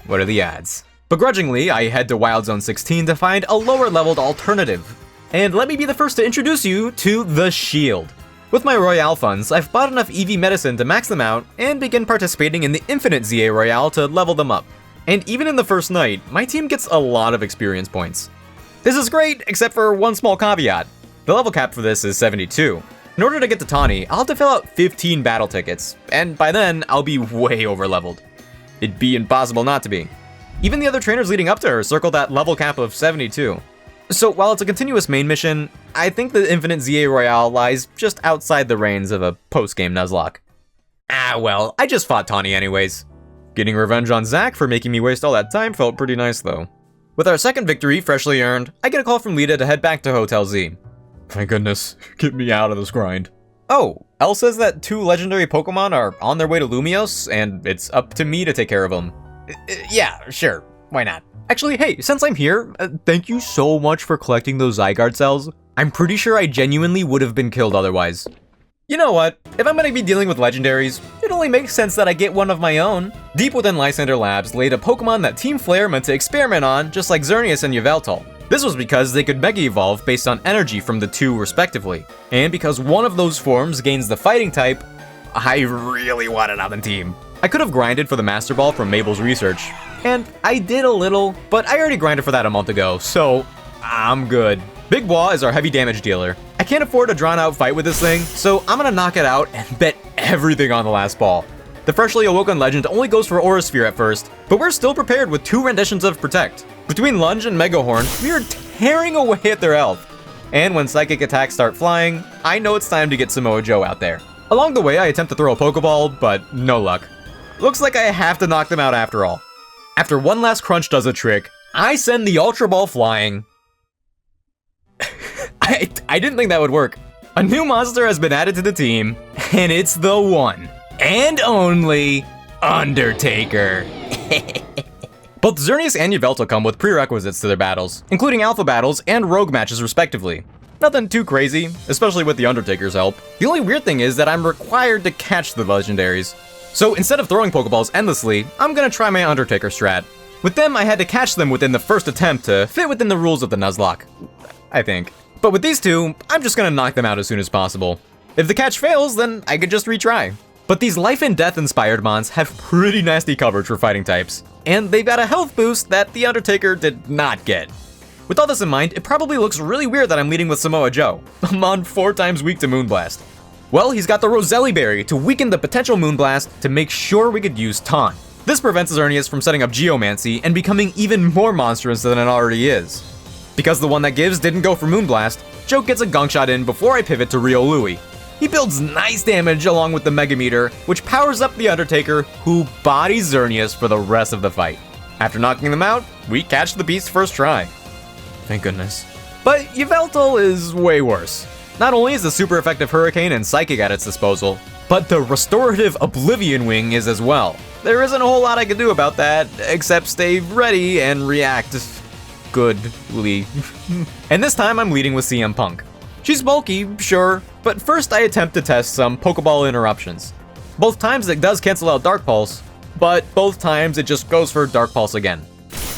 What are the odds? Begrudgingly, I head to Wild Zone 16 to find a lower leveled alternative. And let me be the first to introduce you to the Shield. With my Royale funds, I've bought enough EV medicine to max them out and begin participating in the Infinite ZA Royale to level them up. And even in the first night, my team gets a lot of experience points. This is great, except for one small caveat. The level cap for this is 72. In order to get to Tawny, I'll have to fill out 15 battle tickets, and by then, I'll be way over leveled. It'd be impossible not to be. Even the other trainers leading up to her circled that level cap of 72. So while it's a continuous main mission, I think the Infinite ZA Royale lies just outside the reins of a post-game Nuzlocke. Ah well, I just fought Tawny anyways. Getting revenge on Zach for making me waste all that time felt pretty nice though. With our second victory freshly earned, I get a call from Lita to head back to Hotel Z. Thank goodness, get me out of this grind. Oh, Elle says that 2 legendary Pokemon are on their way to Lumiose, and it's up to me to take care of them. Yeah, sure, why not? Actually, hey, since I'm here, thank you so much for collecting those Zygarde cells. I'm pretty sure I genuinely would have been killed otherwise. You know what? If I'm gonna be dealing with legendaries, it only makes sense that I get one of my own. Deep within Lysander Labs laid a Pokemon that Team Flare meant to experiment on, just like Xerneas and Yveltal. This was because they could Mega Evolve based on energy from the 2 respectively. And because one of those forms gains the fighting type, I really want it on the team. I could have grinded for the Master Ball from Mabel's research, and I did a little, but I already grinded for that a month ago, so I'm good. Big Bois is our heavy damage dealer. I can't afford a drawn out fight with this thing, so I'm gonna knock it out and bet everything on the last ball. The freshly awoken legend only goes for Aura Sphere at first, but we're still prepared with 2 renditions of Protect. Between Lunge and Mega Horn, we are tearing away at their health. And when psychic attacks start flying, I know it's time to get Samoa Joe out there. Along the way, I attempt to throw a Pokeball, but no luck. Looks like I have to knock them out after all. After one last crunch does a trick, I send the Ultra Ball flying. I didn't think that would work. A new monster has been added to the team, and it's the one and only Undertaker. Both Xerneas and Yveltal come with prerequisites to their battles, including alpha battles and rogue matches respectively. Nothing too crazy, especially with the Undertaker's help. The only weird thing is that I'm required to catch the legendaries. So instead of throwing Pokeballs endlessly, I'm gonna try my Undertaker strat. With them, I had to catch them within the first attempt to fit within the rules of the Nuzlocke, I think. But with these two, I'm just gonna knock them out as soon as possible. If the catch fails, then I could just retry. But these life and death inspired mons have pretty nasty coverage for fighting types, and they've got a health boost that the Undertaker did not get. With all this in mind, it probably looks really weird that I'm leading with Samoa Joe, a mon 4 times weak to Moonblast. Well, he's got the Roselli Berry to weaken the potential Moonblast to make sure we could use Taunt. This prevents Xerneas from setting up Geomancy and becoming even more monstrous than it already is. Because the one that gives didn't go for Moonblast, Joe gets a Gunk Shot in before I pivot to Riolui. He builds nice damage along with the Mega Meter, which powers up the Undertaker, who bodies Xerneas for the rest of the fight. After knocking them out, we catch the beast first try. Thank goodness. But Yveltal is way worse. Not only is the super effective Hurricane and Psychic at its disposal, but the restorative Oblivion Wing is as well. There isn't a whole lot I can do about that, except stay ready and react. goodly. And this time I'm leading with CM Punk. She's bulky, sure, but first I attempt to test some Pokeball interruptions. Both times it does cancel out Dark Pulse, but both times it just goes for Dark Pulse again.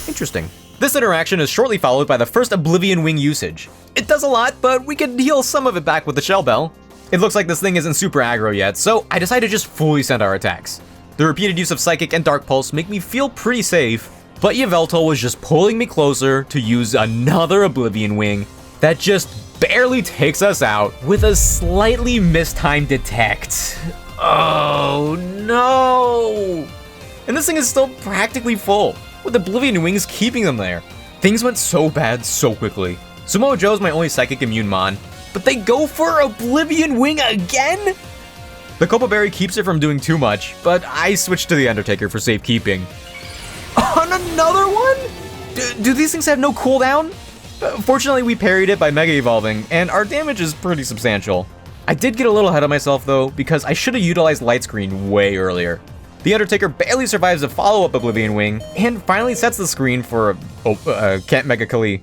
Interesting. This interaction is shortly followed by the first Oblivion Wing usage. It does a lot, but we can heal some of it back with the Shell Bell. It looks like this thing isn't super aggro yet, so I decided to just fully send our attacks. The repeated use of Psychic and Dark Pulse make me feel pretty safe, but Yveltal was just pulling me closer to use another Oblivion Wing that just barely takes us out with a slightly mistimed detect. Oh no! And this thing is still practically full, with Oblivion Wings keeping them there. Things went so bad so quickly. Samoa Joe's my only Psychic immune Mon, but they go for Oblivion Wing again? The Copa Berry keeps it from doing too much, but I switched to the Undertaker for safekeeping. On another one? Do these things have no cooldown? Fortunately, we parried it by Mega Evolving, and our damage is pretty substantial. I did get a little ahead of myself though, because I should have utilized Light Screen way earlier. The Undertaker barely survives a follow-up Oblivion Wing, and finally sets the screen for can't Mega Kali.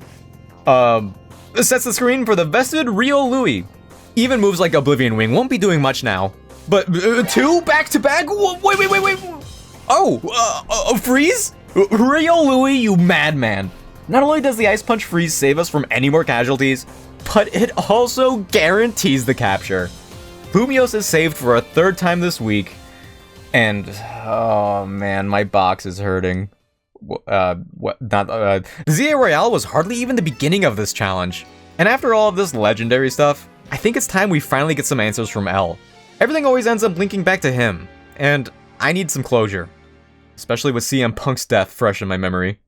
Sets the screen for the vested Rio Louie. Even moves like Oblivion Wing won't be doing much now. But two back-to-back? Wait. Oh, freeze? Rio Louie, you madman. Not only does the Ice Punch freeze save us from any more casualties, but it also guarantees the capture. Lumiose is saved for a third time this week, and oh man, my box is hurting. ZA Royale was hardly even the beginning of this challenge. And after all of this legendary stuff, I think it's time we finally get some answers from L. Everything always ends up linking back to him, and I need some closure. Especially with CM Punk's death fresh in my memory.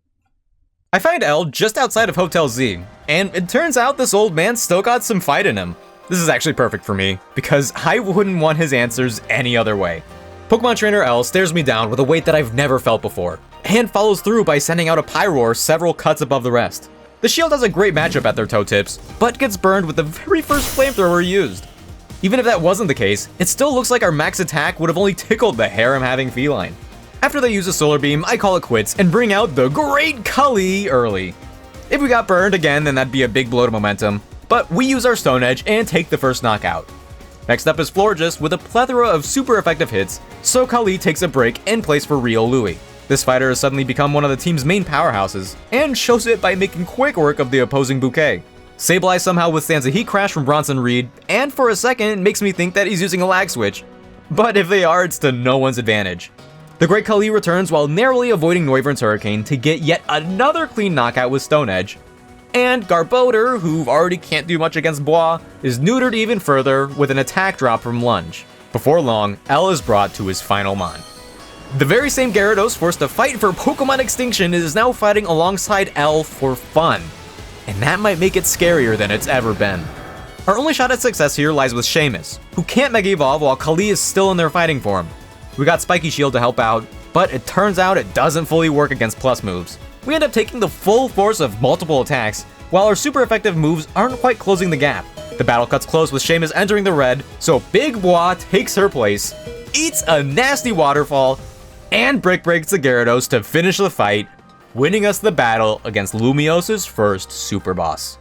I find L just outside of Hotel Z, and it turns out this old man still got some fight in him. This is actually perfect for me, because I wouldn't want his answers any other way. Pokemon Trainer L stares me down with a weight that I've never felt before, and follows through by sending out a Pyroar several cuts above the rest. The shield has a great matchup at their toe tips, but gets burned with the very first flamethrower used. Even if that wasn't the case, it still looks like our max attack would have only tickled the harem-having feline. After they use a Solar Beam, I call it quits and bring out the Great Kali early. If we got burned again, then that'd be a big blow to momentum, but we use our Stone Edge and take the first knockout. Next up is Florges with a plethora of super effective hits, so Kali takes a break and plays for Rio Louie. This fighter has suddenly become one of the team's main powerhouses, and shows it by making quick work of the opposing bouquet. Sableye somehow withstands a Heat Crash from Bronson Reed, and for a second it makes me think that he's using a lag switch. But if they are, it's to no one's advantage. The Great Kali returns while narrowly avoiding Noivern's Hurricane to get yet another clean knockout with Stone Edge. And Garbodor, who already can't do much against Bois, is neutered even further with an attack drop from Lunge. Before long, L is brought to his final Mon. The very same Gyarados forced to fight for Pokemon Extinction is now fighting alongside L for fun. And that might make it scarier than it's ever been. Our only shot at success here lies with Seamus, who can't Mega Evolve while Kali is still in there fighting for him. We got Spiky Shield to help out, but it turns out it doesn't fully work against plus moves. We end up taking the full force of multiple attacks, while our super effective moves aren't quite closing the gap. The battle cuts close with Seamus entering the red, so Big Bois takes her place, eats a nasty waterfall, and breaks the Gyarados to finish the fight, winning us the battle against Lumiose's first super boss.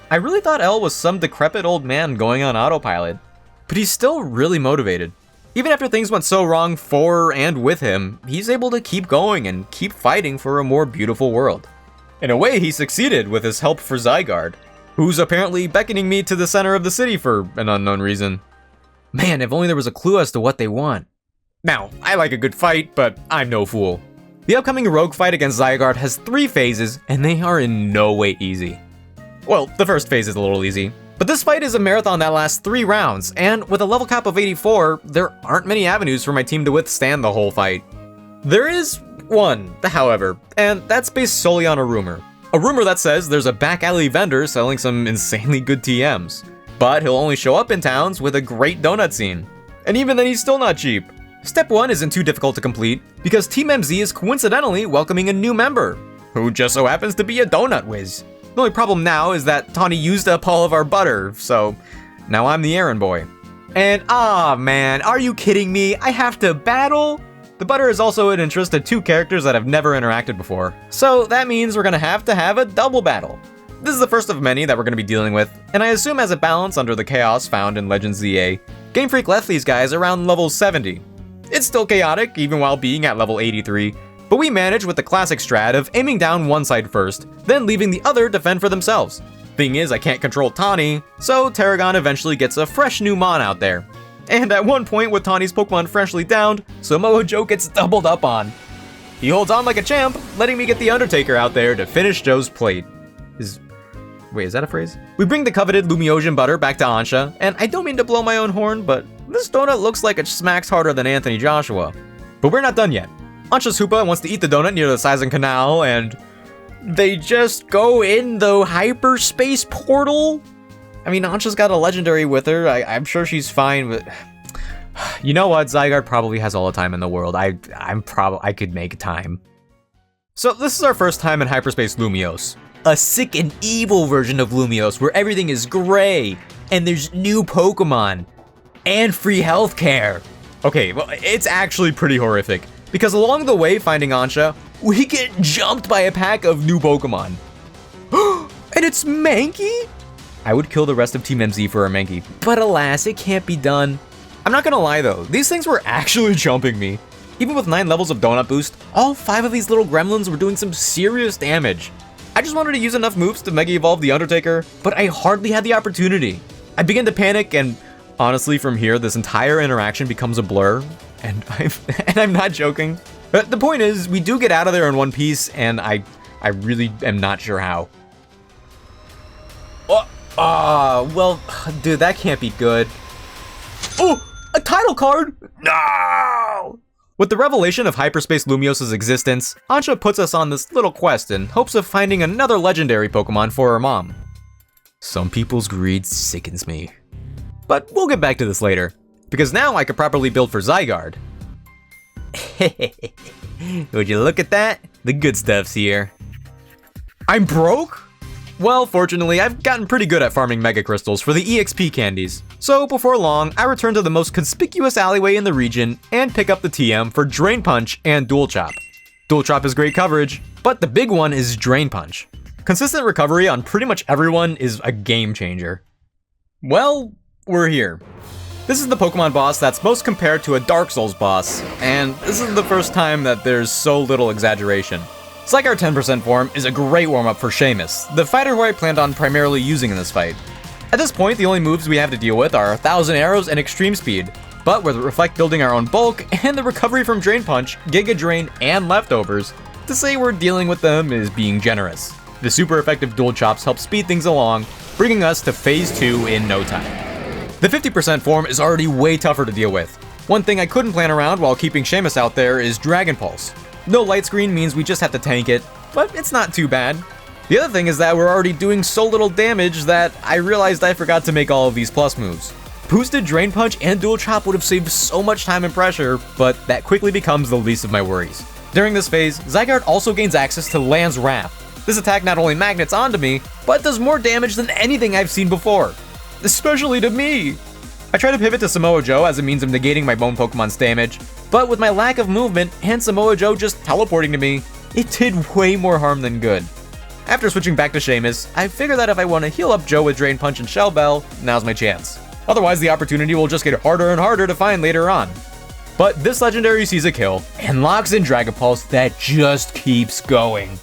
I really thought L was some decrepit old man going on autopilot, but he's still really motivated. Even after things went so wrong for and with him, he's able to keep going and keep fighting for a more beautiful world. In a way, he succeeded with his help for Zygarde, who's apparently beckoning me to the center of the city for an unknown reason. Man, if only there was a clue as to what they want. Now, I like a good fight, but I'm no fool. The upcoming rogue fight against Zygarde has 3 phases, and they are in no way easy. Well, the first phase is a little easy, but this fight is a marathon that lasts 3 rounds, and with a level cap of 84, there aren't many avenues for my team to withstand the whole fight. There is one, however, and that's based solely on a rumor. A rumor that says there's a back alley vendor selling some insanely good TMs, but he'll only show up in towns with a great donut scene. And even then he's still not cheap. Step 1 isn't too difficult to complete, because Team MZ is coincidentally welcoming a new member, who just so happens to be a donut whiz. The only problem now is that Tawny used up all of our butter, so now I'm the errand boy. And man, are you kidding me? I have to battle? The butter is also an interest to two characters that have never interacted before, so that means we're gonna have to have a double battle. This is the first of many that we're gonna be dealing with, and I assume as a balance under the chaos found in Legends ZA, Game Freak left these guys around level 70. It's still chaotic, even while being at level 83, but we manage with the classic strat of aiming down one side first, then leaving the other defend for themselves. Thing is, I can't control Tawny, so Tarragon eventually gets a fresh new Mon out there. And at one point with Tawny's Pokemon freshly downed, Samoa Joe gets doubled up on. He holds on like a champ, letting me get the Undertaker out there to finish Joe's plate. Wait, is that a phrase? We bring the coveted Lumiosian butter back to Ansha, and I don't mean to blow my own horn, but this donut looks like it smacks harder than Anthony Joshua. But we're not done yet. Ansha's Hoopa wants to eat the donut near the Saizen Canal, and they just go in the hyperspace portal? I mean, Ansha's got a legendary with her. I'm sure she's fine, but you know what? Zygarde probably has all the time in the world. I could make time. So this is our first time in Hyperspace Lumiose. A sick and evil version of Lumiose where everything is gray, and there's new Pokemon, and free healthcare. Okay, well, it's actually pretty horrific, because along the way finding Ansha, we get jumped by a pack of new Pokemon. And it's Mankey? I would kill the rest of Team MZ for a Mankey, but alas, it can't be done. I'm not gonna lie though, these things were actually jumping me. Even with 9 levels of Donut Boost, all 5 of these little gremlins were doing some serious damage. I just wanted to use enough moves to Mega Evolve the Undertaker, but I hardly had the opportunity. I began to panic, and honestly from here, this entire interaction becomes a blur, and I'm not joking. But the point is, we do get out of there in one piece, and I really am not sure how. Well, dude, that can't be good. Oh, a title card? No! With the revelation of Hyperspace Lumiose's existence, Ansha puts us on this little quest in hopes of finding another legendary Pokemon for her mom. Some people's greed sickens me. But we'll get back to this later, because now I could properly build for Zygarde. Would you look at that? The good stuff's here. I'm broke? Well, fortunately, I've gotten pretty good at farming Mega Crystals for the EXP candies. So before long, I return to the most conspicuous alleyway in the region and pick up the TM for Drain Punch and Dual Chop. Dual Chop is great coverage, but the big one is Drain Punch. Consistent recovery on pretty much everyone is a game changer. Well, we're here. This is the Pokemon boss that's most compared to a Dark Souls boss, and this is the first time that there's so little exaggeration. Zygarde 10% form is a great warm-up for Seamus, the fighter who I planned on primarily using in this fight. At this point, the only moves we have to deal with are 1000 Arrows and Extreme Speed, but with Reflect building our own bulk and the recovery from Drain Punch, Giga Drain, and Leftovers, to say we're dealing with them is being generous. The super effective Dual Chops help speed things along, bringing us to Phase 2 in no time. The 50% form is already way tougher to deal with. One thing I couldn't plan around while keeping Seamus out there is Dragon Pulse. No light screen means we just have to tank it, but it's not too bad. The other thing is that we're already doing so little damage that I realized I forgot to make all of these plus moves. Boosted Drain Punch and Dual Chop would have saved so much time and pressure, but that quickly becomes the least of my worries. During this phase, Zygarde also gains access to Land's Wrath. This attack not only magnets onto me, but does more damage than anything I've seen before. Especially to me! I try to pivot to Samoa Joe as a means of negating my Bone Pokemon's damage, but with my lack of movement and Samoa Joe just teleporting to me, it did way more harm than good. After switching back to Seamus, I figure that if I want to heal up Joe with Drain Punch and Shell Bell, now's my chance. Otherwise, the opportunity will just get harder and harder to find later on. But this legendary sees a kill, and locks in Dragon Pulse that just keeps going.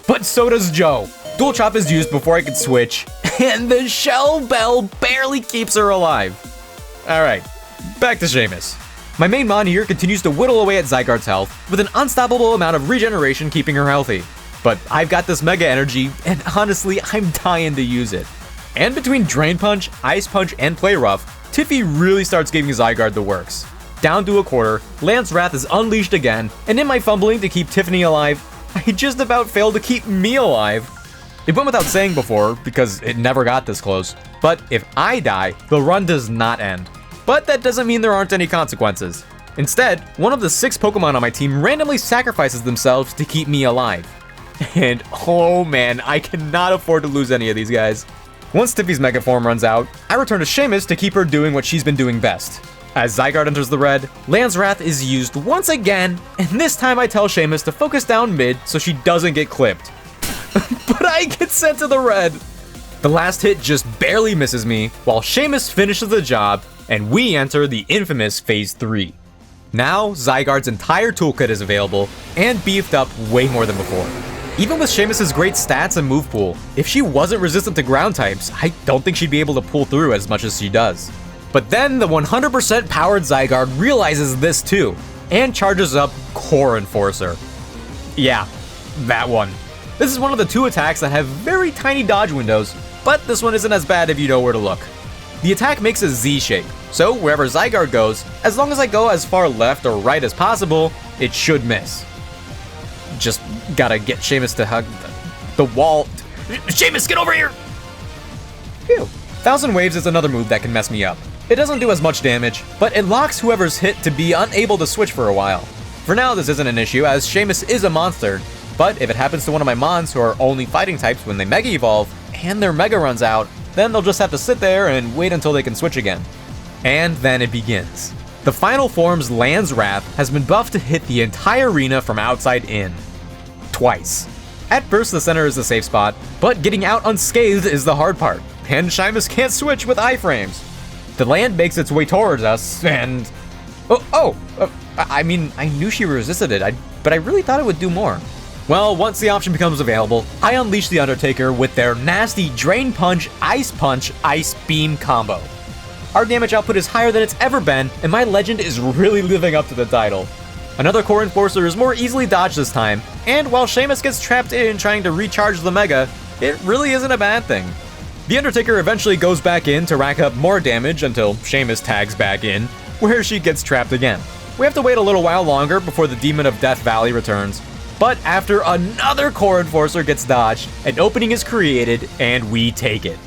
But so does Joe. Dual Chop is used before I can switch, and the Shell Bell barely keeps her alive. Alright, back to Seamus. My main Mon here continues to whittle away at Zygarde's health, with an unstoppable amount of regeneration keeping her healthy. But I've got this Mega Energy, and honestly, I'm dying to use it. And between Drain Punch, Ice Punch, and Play Rough, Tiffy really starts giving Zygarde the works. Down to a quarter, Lance Wrath is unleashed again, and in my fumbling to keep Tiffany alive, I just about failed to keep me alive. It went without saying before, because it never got this close, but if I die, the run does not end. But that doesn't mean there aren't any consequences. Instead, one of the 6 Pokemon on my team randomly sacrifices themselves to keep me alive. And oh man, I cannot afford to lose any of these guys. Once Tiffy's Mega Form runs out, I return to Seamus to keep her doing what she's been doing best. As Zygarde enters the red, Land's Wrath is used once again, and this time I tell Seamus to focus down mid so she doesn't get clipped. But I get sent to the red. The last hit just barely misses me, while Seamus finishes the job, and we enter the infamous Phase 3. Now, Zygarde's entire toolkit is available, and beefed up way more than before. Even with Seamus' great stats and move pool, if she wasn't resistant to ground types, I don't think she'd be able to pull through as much as she does. But then the 100% powered Zygarde realizes this too, and charges up Core Enforcer. Yeah, that one. This is one of the 2 attacks that have very tiny dodge windows, but this one isn't as bad if you know where to look. The attack makes a Z shape, so wherever Zygarde goes, as long as I go as far left or right as possible, it should miss. Just gotta get Seamus to hug the wall. Seamus, get over here! Phew. Thousand Waves is another move that can mess me up. It doesn't do as much damage, but it locks whoever's hit to be unable to switch for a while. For now, this isn't an issue, as Seamus is a monster, but if it happens to one of my Mons who are only fighting types when they Mega Evolve, and their Mega runs out, then they'll just have to sit there and wait until they can switch again. And then it begins. The final form's Land's Wrath has been buffed to hit the entire arena from outside in. Twice. At first the center is the safe spot, but getting out unscathed is the hard part, and Seamus can't switch with iframes. The land makes its way towards us, and... I mean, I knew she resisted it, but I really thought it would do more. Well, once the option becomes available, I unleash the Undertaker with their nasty Drain Punch, Ice Beam combo. Our damage output is higher than it's ever been, and my legend is really living up to the title. Another Core Enforcer is more easily dodged this time, and while Seamus gets trapped in trying to recharge the Mega, it really isn't a bad thing. The Undertaker eventually goes back in to rack up more damage until Seamus tags back in, where she gets trapped again. We have to wait a little while longer before the Demon of Death Valley returns, but after another Core Enforcer gets dodged, an opening is created, and we take it.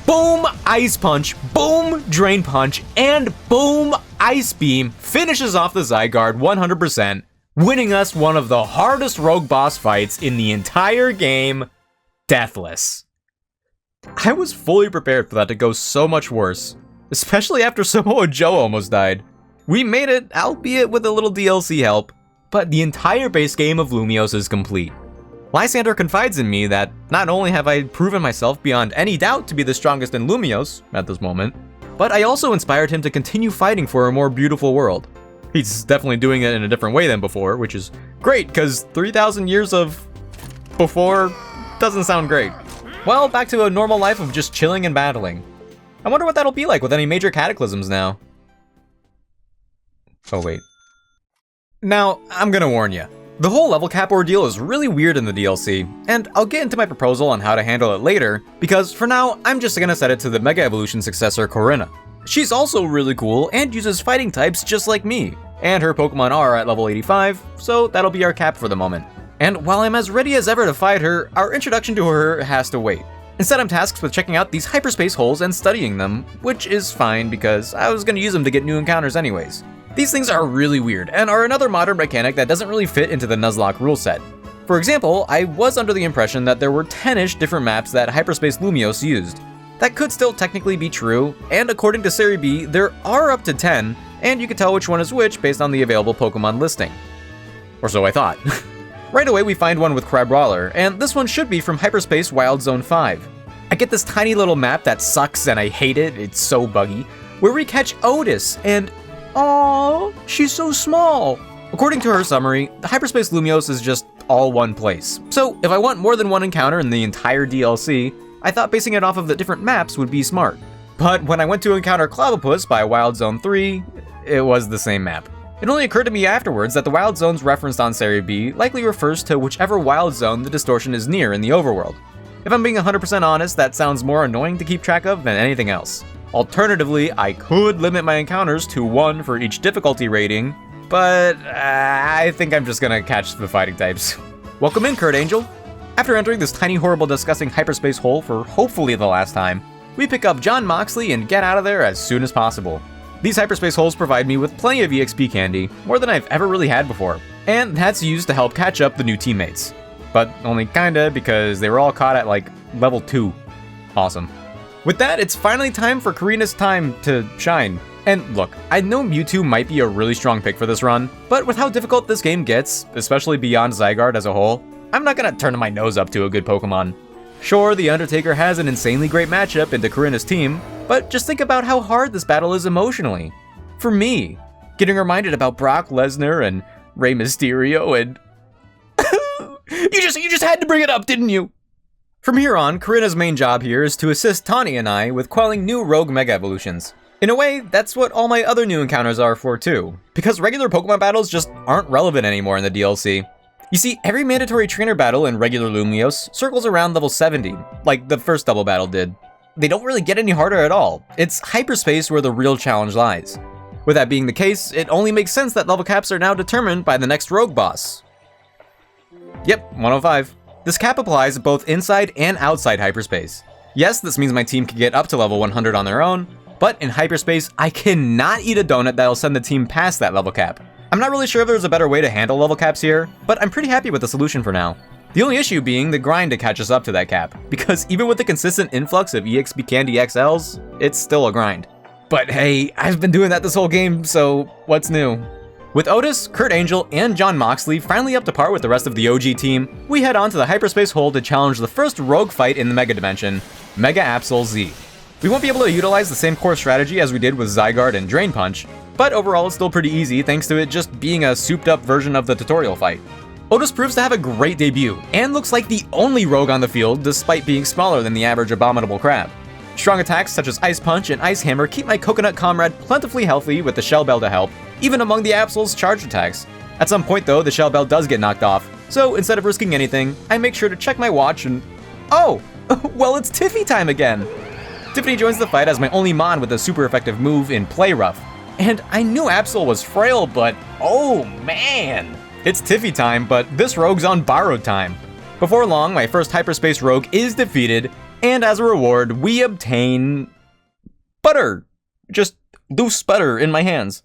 Boom! Ice Punch, boom! Drain Punch, and boom! Ice Beam finishes off the Zygarde 100%, winning us one of the hardest rogue boss fights in the entire game, Deathless. I was fully prepared for that to go so much worse, especially after Samoa Joe almost died. We made it, albeit with a little DLC help, but the entire base game of Lumiose is complete. Lysander confides in me that not only have I proven myself beyond any doubt to be the strongest in Lumiose at this moment, but I also inspired him to continue fighting for a more beautiful world. He's definitely doing it in a different way than before, which is great, because 3,000 years of before doesn't sound great. Well, back to a normal life of just chilling and battling. I wonder what that'll be like with any major cataclysms now. Oh wait. Now, I'm gonna warn you. The whole level cap ordeal is really weird in the DLC, and I'll get into my proposal on how to handle it later, because for now, I'm just gonna set it to the Mega Evolution successor, Corinna. She's also really cool and uses fighting types just like me, and her Pokemon are at level 85, so that'll be our cap for the moment. And while I'm as ready as ever to fight her, our introduction to her has to wait. Instead, I'm tasked with checking out these hyperspace holes and studying them, which is fine because I was gonna use them to get new encounters anyways. These things are really weird, and are another modern mechanic that doesn't really fit into the Nuzlocke rule set. For example, I was under the impression that there were 10-ish different maps that Hyperspace Lumiose used. That could still technically be true, and according to Serie B, there are up to 10, and you can tell which one is which based on the available Pokemon listing. Or so I thought. Right away we find one with Crabrawler, and this one should be from Hyperspace Wild Zone 5. I get this tiny little map that sucks and I hate it, it's so buggy, where we catch Otis, and aww, she's so small. According to her summary, the Hyperspace Lumiose is just all one place. So if I want more than one encounter in the entire DLC, I thought basing it off of the different maps would be smart. But when I went to encounter Clavopus by Wild Zone 3, it was the same map. It only occurred to me afterwards that the Wild Zones referenced on Serie B likely refers to whichever Wild Zone the distortion is near in the overworld. If I'm being 100% honest, that sounds more annoying to keep track of than anything else. Alternatively, I could limit my encounters to 1 for each difficulty rating, but I think I'm just gonna catch the fighting types. Welcome in, Kurt Angel! After entering this tiny, horrible, disgusting hyperspace hole for hopefully the last time, we pick up John Moxley and get out of there as soon as possible. These hyperspace holes provide me with plenty of EXP candy, more than I've ever really had before, and that's used to help catch up the new teammates. But only kinda, because they were all caught at like level 2. Awesome. With that, it's finally time for Karina's time to shine. And look, I know Mewtwo might be a really strong pick for this run, but with how difficult this game gets, especially beyond Zygarde as a whole, I'm not gonna turn my nose up to a good Pokemon. Sure, the Undertaker has an insanely great matchup into Karina's team, but just think about how hard this battle is emotionally. For me, getting reminded about Brock Lesnar and Rey Mysterio and... You just had to bring it up, didn't you? From here on, Karina's main job here is to assist Tawny and I with quelling new rogue Mega Evolutions. In a way, that's what all my other new encounters are for too, because regular Pokemon battles just aren't relevant anymore in the DLC. You see, every mandatory trainer battle in regular Lumiose circles around level 70, like the first double battle did. They don't really get any harder at all. It's hyperspace where the real challenge lies. With that being the case, it only makes sense that level caps are now determined by the next rogue boss. Yep, 105. This cap applies both inside and outside hyperspace. Yes, this means my team can get up to level 100 on their own, but in hyperspace, I cannot eat a donut that'll send the team past that level cap. I'm not really sure if there's a better way to handle level caps here, but I'm pretty happy with the solution for now. The only issue being the grind to catch us up to that cap, because even with the consistent influx of EXP Candy XLs, it's still a grind. But hey, I've been doing that this whole game, so what's new? With Otis, Kurt Angel, and Jon Moxley finally up to par with the rest of the OG team, we head on to the Hyperspace Hold to challenge the first rogue fight in the Mega Dimension, Mega Absol Z. We won't be able to utilize the same core strategy as we did with Zygarde and Drain Punch, but overall it's still pretty easy thanks to it just being a souped up version of the tutorial fight. Otis proves to have a great debut, and looks like the only rogue on the field despite being smaller than the average Abominable Crab. Strong attacks such as Ice Punch and Ice Hammer keep my Coconut comrade plentifully healthy with the Shell Bell to help, even among the Absol's charged attacks. At some point though, the Shell Bell does get knocked off, so instead of risking anything, I make sure to check my watch and... Oh! Well, it's Tiffy time again! Tiffany joins the fight as my only Mon with a super effective move in Play Rough. And I knew Absol was frail, but oh man! It's Tiffy time, but this rogue's on borrowed time. Before long, my first hyperspace rogue is defeated, and as a reward, we obtain... butter! Just loose butter in my hands.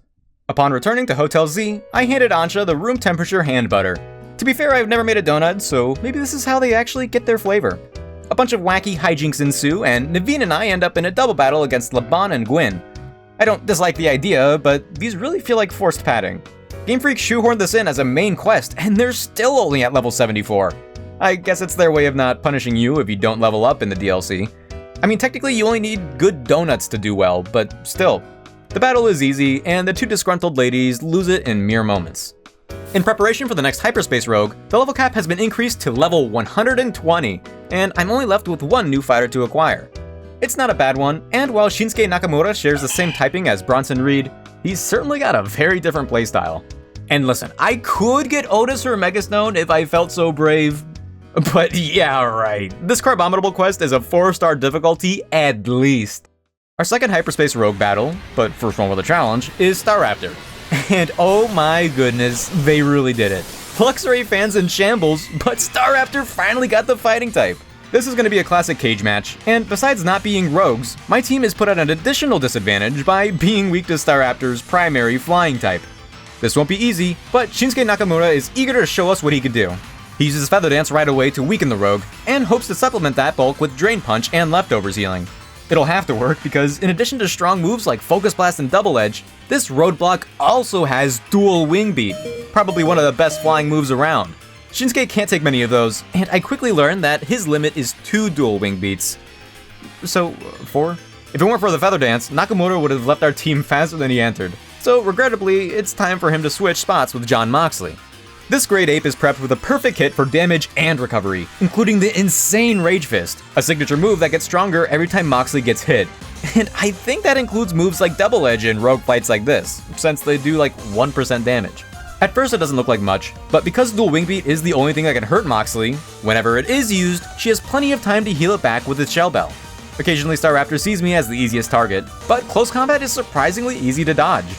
Upon returning to Hotel Z, I handed Ansha the room temperature hand butter. To be fair, I've never made a donut, so maybe this is how they actually get their flavor. A bunch of wacky hijinks ensue, and Naveen and I end up in a double battle against Laban and Gwyn. I don't dislike the idea, but these really feel like forced padding. Game Freak shoehorned this in as a main quest, and they're still only at level 74. I guess it's their way of not punishing you if you don't level up in the DLC. I mean, technically you only need good donuts to do well, but still. The battle is easy, and the two disgruntled ladies lose it in mere moments. In preparation for the next Hyperspace Rogue, the level cap has been increased to level 120, and I'm only left with one new fighter to acquire. It's not a bad one, and while Shinsuke Nakamura shares the same typing as Bronson Reed, he's certainly got a very different playstyle. And listen, I could get Otis or Megastone if I felt so brave, but yeah, right. This Carbominable quest is a 4-star difficulty at least. Our second Hyperspace Rogue battle, but first one with a challenge, is Staraptor. And oh my goodness, they really did it. Luxray fans in shambles, but Staraptor finally got the fighting type. This is going to be a classic cage match, and besides not being rogues, my team is put at an additional disadvantage by being weak to Staraptor's primary flying type. This won't be easy, but Shinsuke Nakamura is eager to show us what he can do. He uses Feather Dance right away to weaken the rogue, and hopes to supplement that bulk with Drain Punch and Leftovers healing. It'll have to work because in addition to strong moves like Focus Blast and Double Edge, this Roadblock also has Dual Wing Beat, probably one of the best flying moves around. Shinsuke can't take many of those, and I quickly learned that his limit is 2 Dual Wing Beats. So, 4? If it weren't for the Feather Dance, Nakamura would have left our team faster than he entered. So regrettably, it's time for him to switch spots with Jon Moxley. This Great Ape is prepped with a perfect hit for damage and recovery, including the insane Rage Fist, a signature move that gets stronger every time Moxley gets hit. And I think that includes moves like Double Edge in rogue fights like this, since they do like 1% damage. At first it doesn't look like much, but because Dual Wing Beat is the only thing that can hurt Moxley, whenever it is used, she has plenty of time to heal it back with its Shell Bell. Occasionally Staraptor sees me as the easiest target, but close combat is surprisingly easy to dodge.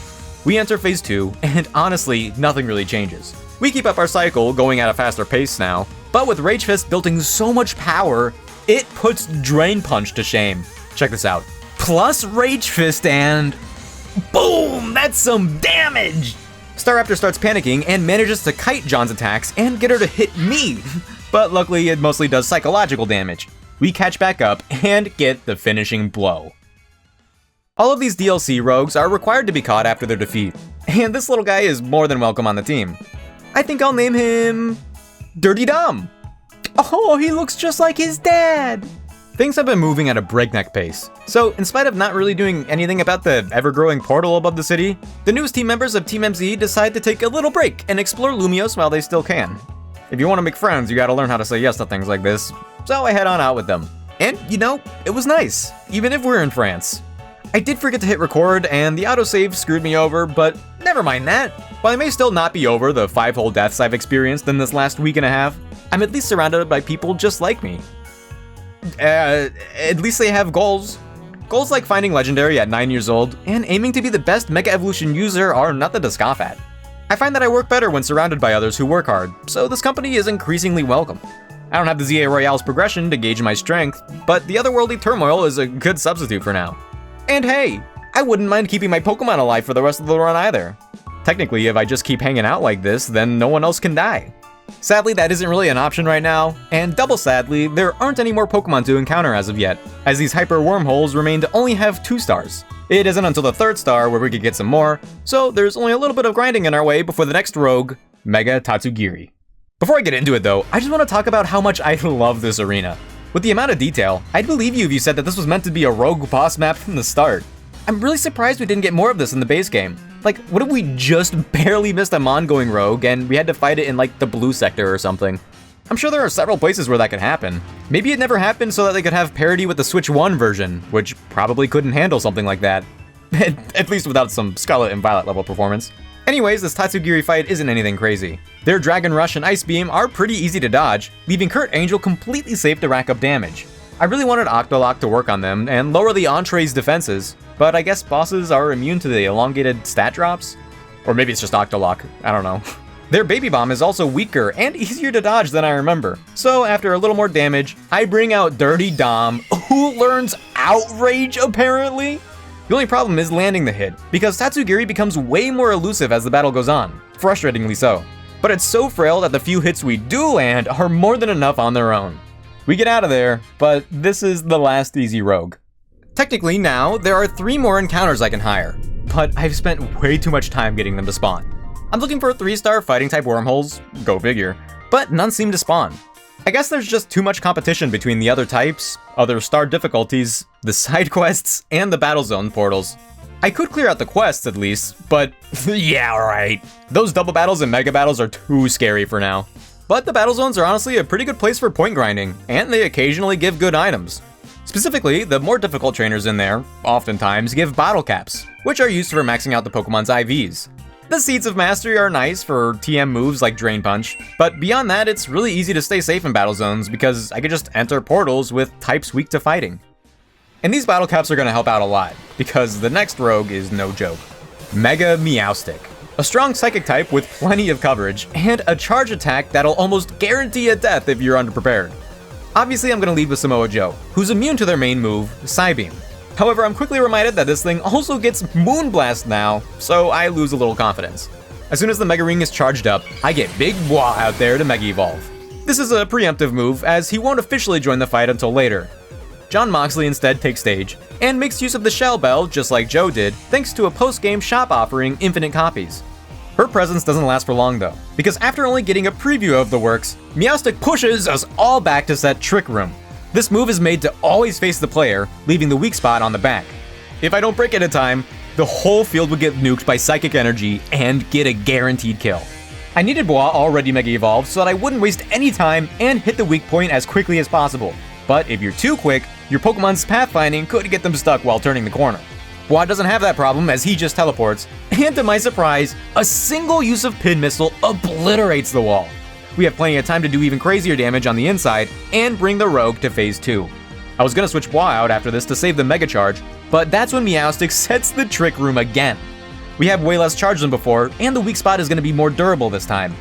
We enter phase 2, and honestly, nothing really changes. We keep up our cycle, going at a faster pace now, but with Rage Fist building so much power, it puts Drain Punch to shame. Check this out. Plus Rage Fist and... boom! That's some damage! Staraptor starts panicking and manages to kite Jon's attacks and get her to hit me, but luckily it mostly does psychological damage. We catch back up and get the finishing blow. All of these DLC rogues are required to be caught after their defeat, and this little guy is more than welcome on the team. I think I'll name him Dirty Dom. Oh, he looks just like his dad! Things have been moving at a breakneck pace, so in spite of not really doing anything about the ever-growing portal above the city, the newest team members of Team MZ decide to take a little break and explore Lumios while they still can. If you want to make friends, you gotta learn how to say yes to things like this, so I head on out with them. And, you know, it was nice, even if we're in France. I did forget to hit record, and the autosave screwed me over, but never mind that. While I may still not be over the 5 whole deaths I've experienced in this last week and a half, I'm at least surrounded by people just like me. At least they have goals. Goals like finding Legendary at 9 years old, and aiming to be the best Mega Evolution user are nothing to scoff at. I find that I work better when surrounded by others who work hard, so this company is increasingly welcome. I don't have the ZA Royale's progression to gauge my strength, but the otherworldly turmoil is a good substitute for now. And hey, I wouldn't mind keeping my Pokemon alive for the rest of the run either. Technically, if I just keep hanging out like this, then no one else can die. Sadly, that isn't really an option right now, and double sadly, there aren't any more Pokemon to encounter as of yet, as these hyper wormholes remain to only have 2 stars. It isn't until the 3rd star where we could get some more, so there's only a little bit of grinding in our way before the next rogue, Mega Tatsugiri. Before I get into it though, I just want to talk about how much I love this arena. With the amount of detail, I'd believe you if you said that this was meant to be a rogue boss map from the start. I'm really surprised we didn't get more of this in the base game. Like, what if we just barely missed a Mon going rogue and we had to fight it in like the blue sector or something? I'm sure there are several places where that could happen. Maybe it never happened so that they could have parity with the Switch 1 version, which probably couldn't handle something like that. At least without some Scarlet and Violet level performance. Anyways, this Tatsugiri fight isn't anything crazy. Their Dragon Rush and Ice Beam are pretty easy to dodge, leaving Kurt Angel completely safe to rack up damage. I really wanted Octolock to work on them and lower the Entree's defenses, but I guess bosses are immune to the elongated stat drops? Or maybe it's just Octolock, I don't know. Their Baby Bomb is also weaker and easier to dodge than I remember. So after a little more damage, I bring out Dirty Dom, who learns Outrage apparently? The only problem is landing the hit, because Tatsugiri becomes way more elusive as the battle goes on, frustratingly so. But it's so frail that the few hits we do land are more than enough on their own. We get out of there, but this is the last easy rogue. Technically now, there are 3 more encounters I can hire, but I've spent way too much time getting them to spawn. I'm looking for 3-star fighting type wormholes, go figure, but none seem to spawn. I guess there's just too much competition between the other types, other star difficulties, the side quests, and the battle zone portals. I could clear out the quests at least, but yeah, right. Those double battles and mega battles are too scary for now. But the battle zones are honestly a pretty good place for point grinding, and they occasionally give good items. Specifically, the more difficult trainers in there, oftentimes, give bottle caps, which are used for maxing out the Pokemon's IVs. The Seeds of Mastery are nice for TM moves like Drain Punch, but beyond that, it's really easy to stay safe in battle zones because I could just enter portals with types weak to fighting. And these battle caps are going to help out a lot, because the next rogue is no joke. Mega Meowstic. A strong psychic type with plenty of coverage, and a charge attack that'll almost guarantee a death if you're underprepared. Obviously, I'm going to lead with Samoa Joe, who's immune to their main move, Psybeam. However, I'm quickly reminded that this thing also gets Moonblast now, so I lose a little confidence. As soon as the Mega Ring is charged up, I get Big Bois out there to Mega Evolve. This is a preemptive move, as he won't officially join the fight until later. John Moxley instead takes stage, and makes use of the Shell Bell just like Joe did, thanks to a post-game shop offering infinite copies. Her presence doesn't last for long though, because after only getting a preview of the works, Meowstic pushes us all back to set Trick Room. This move is made to always face the player, leaving the weak spot on the back. If I don't break it in time, the whole field would get nuked by Psychic Energy and get a guaranteed kill. I needed Bois already Mega Evolved so that I wouldn't waste any time and hit the weak point as quickly as possible. But if you're too quick, your Pokemon's pathfinding could get them stuck while turning the corner. Bois doesn't have that problem as he just teleports, and to my surprise, a single use of Pin Missile obliterates the wall. We have plenty of time to do even crazier damage on the inside and bring the rogue to phase 2. I was gonna switch Bois out after this to save the Mega Charge, but that's when Meowstic sets the Trick Room again. We have way less charge than before, and the weak spot is gonna be more durable this time.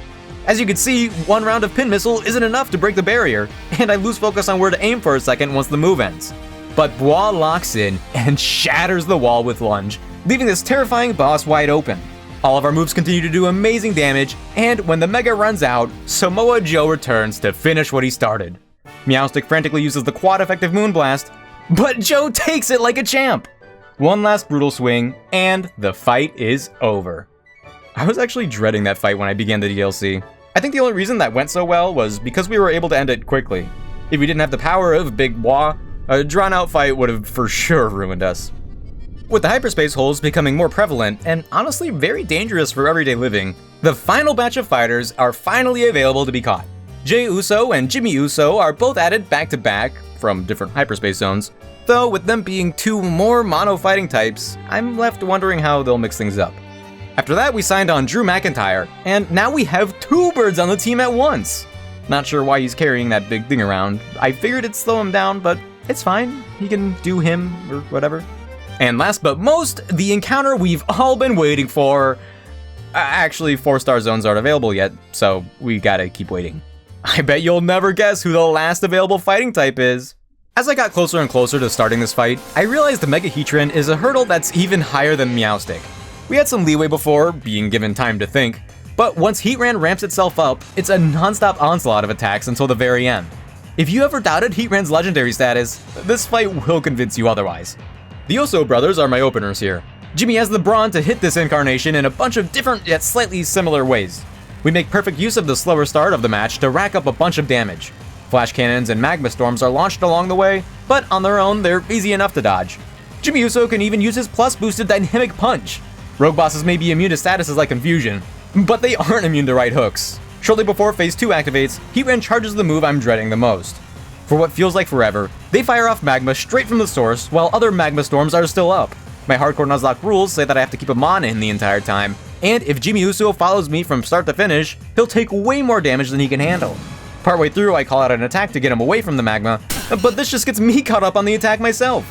As you can see, one round of Pin Missile isn't enough to break the barrier, and I lose focus on where to aim for a second once the move ends. But Bois locks in and shatters the wall with Lunge, leaving this terrifying boss wide open. All of our moves continue to do amazing damage, and when the Mega runs out, Samoa Joe returns to finish what he started. Meowstic frantically uses the quad effective Moonblast, but Joe takes it like a champ! one last brutal swing, and the fight is over. I was actually dreading that fight when I began the DLC. I think the only reason that went so well was because we were able to end it quickly. If we didn't have the power of Big Wah, a drawn-out fight would have for sure ruined us. With the hyperspace holes becoming more prevalent, and honestly very dangerous for everyday living, the final batch of fighters are finally available to be caught. Jey Uso and Jimmy Uso are both added back-to-back from different hyperspace zones, though with them being two more mono fighting types, I'm left wondering how they'll mix things up. After that, we signed on Drew McIntyre, and now we have two birds on the team at once. Not sure why he's carrying that big thing around. I figured it'd slow him down, but it's fine. He can do him or whatever. And last but most, the encounter we've all been waiting for. Actually, 4-star zones aren't available yet, so we gotta keep waiting. I bet you'll never guess who the last available fighting type is. As I got closer and closer to starting this fight, I realized the Mega Heatran is a hurdle that's even higher than Meowstic. We had some leeway before, being given time to think, but once Heatran ramps itself up, it's a non-stop onslaught of attacks until the very end. If you ever doubted Heatran's legendary status, this fight will convince you otherwise. The Uso brothers are my openers here. Jimmy has the brawn to hit this incarnation in a bunch of different yet slightly similar ways. We make perfect use of the slower start of the match to rack up a bunch of damage. Flash cannons and magma storms are launched along the way, but on their own they're easy enough to dodge. Jimmy Uso can even use his plus boosted dynamic punch. Rogue bosses may be immune to statuses like confusion, but they aren't immune to right hooks. Shortly before phase 2 activates, Heatran charges the move I'm dreading the most. For what feels like forever, they fire off magma straight from the source while other magma storms are still up. My hardcore Nuzlocke rules say that I have to keep him on in the entire time, and if Jimmy Uso follows me from start to finish, he'll take way more damage than he can handle. Partway through, I call out an attack to get him away from the magma, but this just gets me caught up on the attack myself.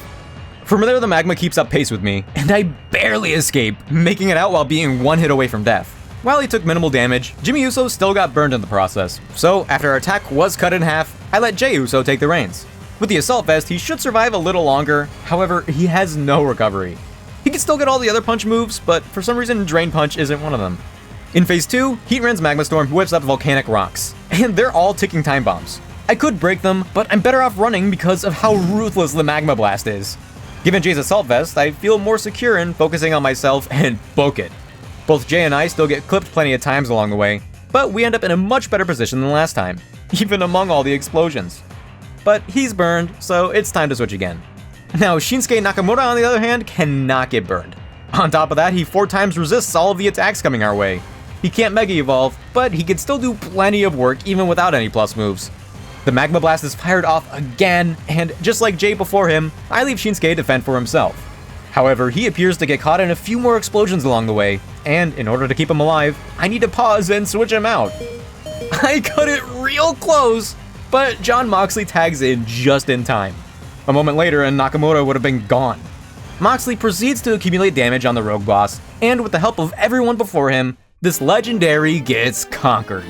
From there, the magma keeps up pace with me, and I barely escape, making it out while being one hit away from death. While he took minimal damage, Jimmy Uso still got burned in the process, so after our attack was cut in half, I let Jey Uso take the reins. With the Assault Vest, he should survive a little longer, however, he has no recovery. He can still get all the other punch moves, but for some reason, Drain Punch isn't one of them. In phase 2, Heatran's Magma Storm whips up volcanic rocks, and they're all ticking time bombs. I could break them, but I'm better off running because of how ruthless the Magma Blast is. Given Jey's Assault Vest, I feel more secure in focusing on myself and book it. Both Jey and I still get clipped plenty of times along the way, but we end up in a much better position than last time, even among all the explosions. But he's burned, so it's time to switch again. Now, Shinsuke Nakamura, on the other hand, cannot get burned. On top of that, he 4 times resists all of the attacks coming our way. He can't Mega Evolve, but he can still do plenty of work even without any plus moves. The Magma Blast is fired off again, and just like Jey before him, I leave Shinsuke to fend for himself. However, he appears to get caught in a few more explosions along the way, and in order to keep him alive, I need to pause and switch him out. I cut it real close, but Jon Moxley tags in just in time. A moment later, and Nakamura would have been gone. Moxley proceeds to accumulate damage on the Rogue Boss, and with the help of everyone before him, this legendary gets conquered.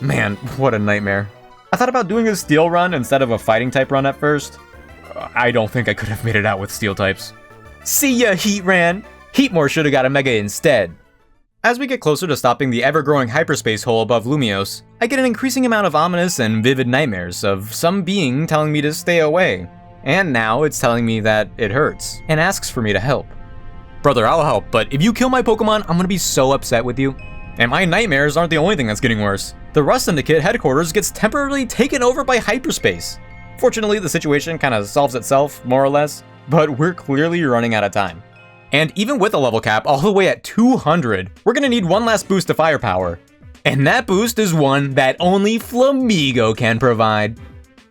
Man, what a nightmare. I thought about doing a steel run instead of a fighting type run at first. I don't think I could have made it out with steel types. See ya, Heatran! Heatmore should have got a Mega instead. As we get closer to stopping the ever-growing hyperspace hole above Lumiose, I get an increasing amount of ominous and vivid nightmares of some being telling me to stay away. And now it's telling me that it hurts, and asks for me to help. Brother, I'll help, but if you kill my Pokemon, I'm gonna be so upset with you. And my nightmares aren't the only thing that's getting worse. The Rust Syndicate headquarters gets temporarily taken over by hyperspace. Fortunately, the situation kind of solves itself, more or less, but we're clearly running out of time. And even with a level cap all the way at 200, we're gonna need one last boost to firepower. And that boost is one that only Flamigo can provide.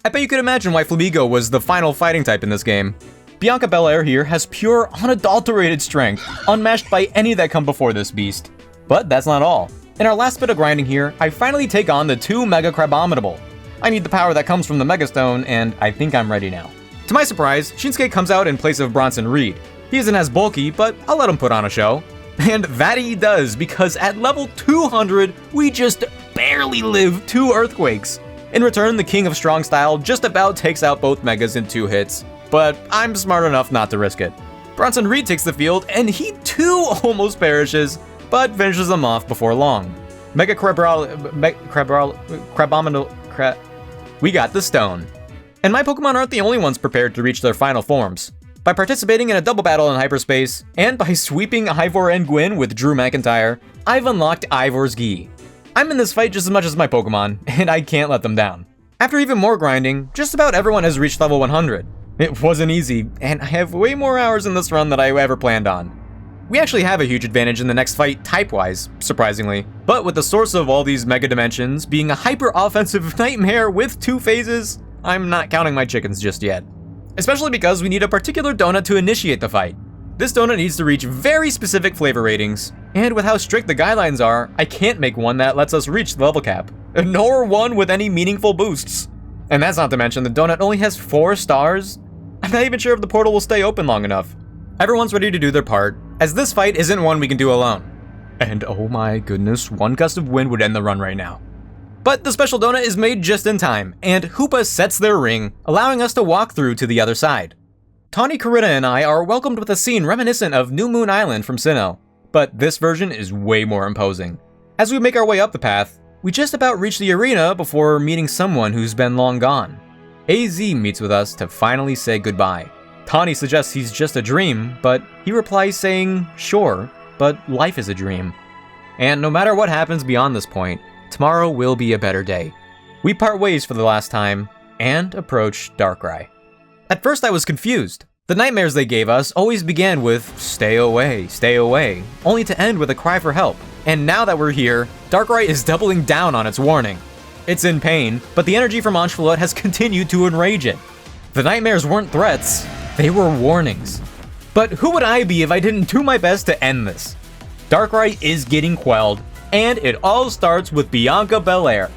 I bet you could imagine why Flamigo was the final fighting type in this game. Bianca Belair here has pure, unadulterated strength, unmatched by any that come before this beast. But that's not all. In our last bit of grinding here, I finally take on the 2 Mega Crabominable. I need the power that comes from the Mega Stone, and I think I'm ready now. To my surprise, Shinsuke comes out in place of Bronson Reed. He isn't as bulky, but I'll let him put on a show. And that he does, because at level 200, we just barely live 2 Earthquakes. In return, the King of Strong Style just about takes out both Megas in 2 hits, but I'm smart enough not to risk it. Bronson Reed takes the field, and he too almost perishes, but finishes them off before long. Mega Crabominable. We got the stone. And my Pokemon aren't the only ones prepared to reach their final forms. By participating in a double battle in hyperspace, and by sweeping Ivor and Gwyn with Drew McIntyre, I've unlocked Ivor's Gi. I'm in this fight just as much as my Pokemon, and I can't let them down. After even more grinding, just about everyone has reached level 100. It wasn't easy, and I have way more hours in this run than I ever planned on. We actually have a huge advantage in the next fight type-wise, surprisingly. But with the source of all these mega dimensions being a hyper-offensive nightmare with 2 phases, I'm not counting my chickens just yet. Especially because we need a particular donut to initiate the fight. This donut needs to reach very specific flavor ratings, and with how strict the guidelines are, I can't make one that lets us reach the level cap, nor one with any meaningful boosts. And that's not to mention the donut only has 4 stars. I'm not even sure if the portal will stay open long enough. Everyone's ready to do their part, as this fight isn't one we can do alone. And oh my goodness, one gust of wind would end the run right now. But the special donut is made just in time, and Hoopa sets their ring, allowing us to walk through to the other side. Tawny, Corita, and I are welcomed with a scene reminiscent of New Moon Island from Sinnoh, but this version is way more imposing. As we make our way up the path, we just about reach the arena before meeting someone who's been long gone. AZ meets with us to finally say goodbye. Tawny suggests he's just a dream, but he replies saying, sure, but life is a dream. And no matter what happens beyond this point, tomorrow will be a better day. We part ways for the last time, and approach Darkrai. At first I was confused. The nightmares they gave us always began with, stay away, only to end with a cry for help. And now that we're here, Darkrai is doubling down on its warning. It's in pain, but the energy from Anshvalot has continued to enrage it. The nightmares weren't threats, they were warnings. But who would I be if I didn't do my best to end this? Darkrai is getting quelled, and it all starts with Bianca Belair.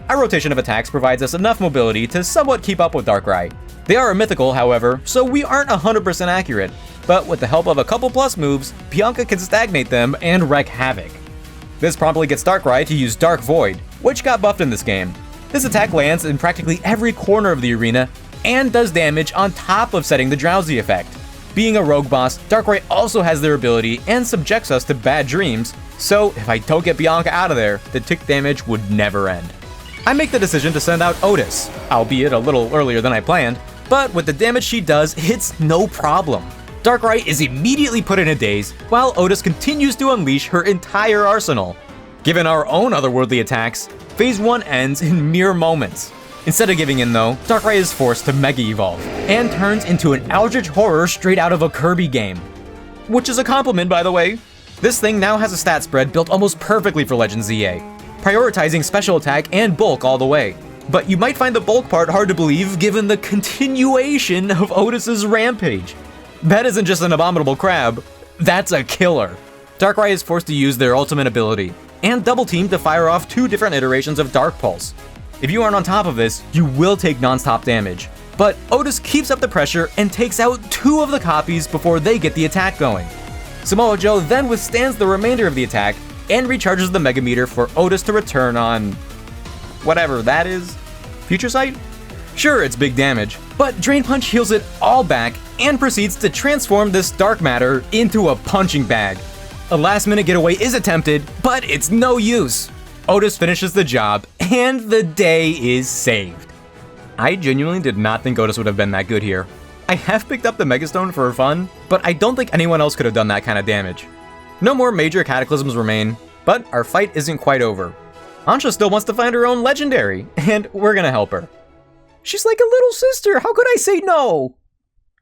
Our rotation of attacks provides us enough mobility to somewhat keep up with Darkrai. They are a mythical, however, so we aren't 100% accurate, but with the help of a couple plus moves, Bianca can stagnate them and wreak havoc. This promptly gets Darkrai to use Dark Void, which got buffed in this game. This attack lands in practically every corner of the arena and does damage on top of setting the Drowsy effect. Being a rogue boss, Darkrai also has their ability and subjects us to bad dreams, so if I don't get Bianca out of there, the tick damage would never end. I make the decision to send out Otis, albeit a little earlier than I planned, but with the damage she does, it's no problem. Darkrai is immediately put in a daze, while Otis continues to unleash her entire arsenal. Given our own otherworldly attacks, Phase 1 ends in mere moments. Instead of giving in though, Darkrai is forced to Mega Evolve, and turns into an Eldritch Horror straight out of a Kirby game. Which is a compliment, by the way. This thing now has a stat spread built almost perfectly for Legend ZA, prioritizing special attack and bulk all the way. But you might find the bulk part hard to believe given the continuation of Otis's rampage. That isn't just an abominable crab, that's a killer. Darkrai is forced to use their ultimate ability, and double team to fire off 2 different iterations of Dark Pulse. If you aren't on top of this, you will take non-stop damage. But Otis keeps up the pressure and takes out 2 of the copies before they get the attack going. Samoa Joe then withstands the remainder of the attack and recharges the Mega Meter for Otis to return on whatever that is. Future Sight? Sure, it's big damage, but Drain Punch heals it all back and proceeds to transform this dark matter into a punching bag. A last-minute getaway is attempted, but it's no use. Otis finishes the job, and the day is saved. I genuinely did not think Otis would have been that good here. I have picked up the Megastone for fun, but I don't think anyone else could have done that kind of damage. No more major cataclysms remain, but our fight isn't quite over. Ansha still wants to find her own legendary, and we're gonna help her. She's like a little sister, how could I say no?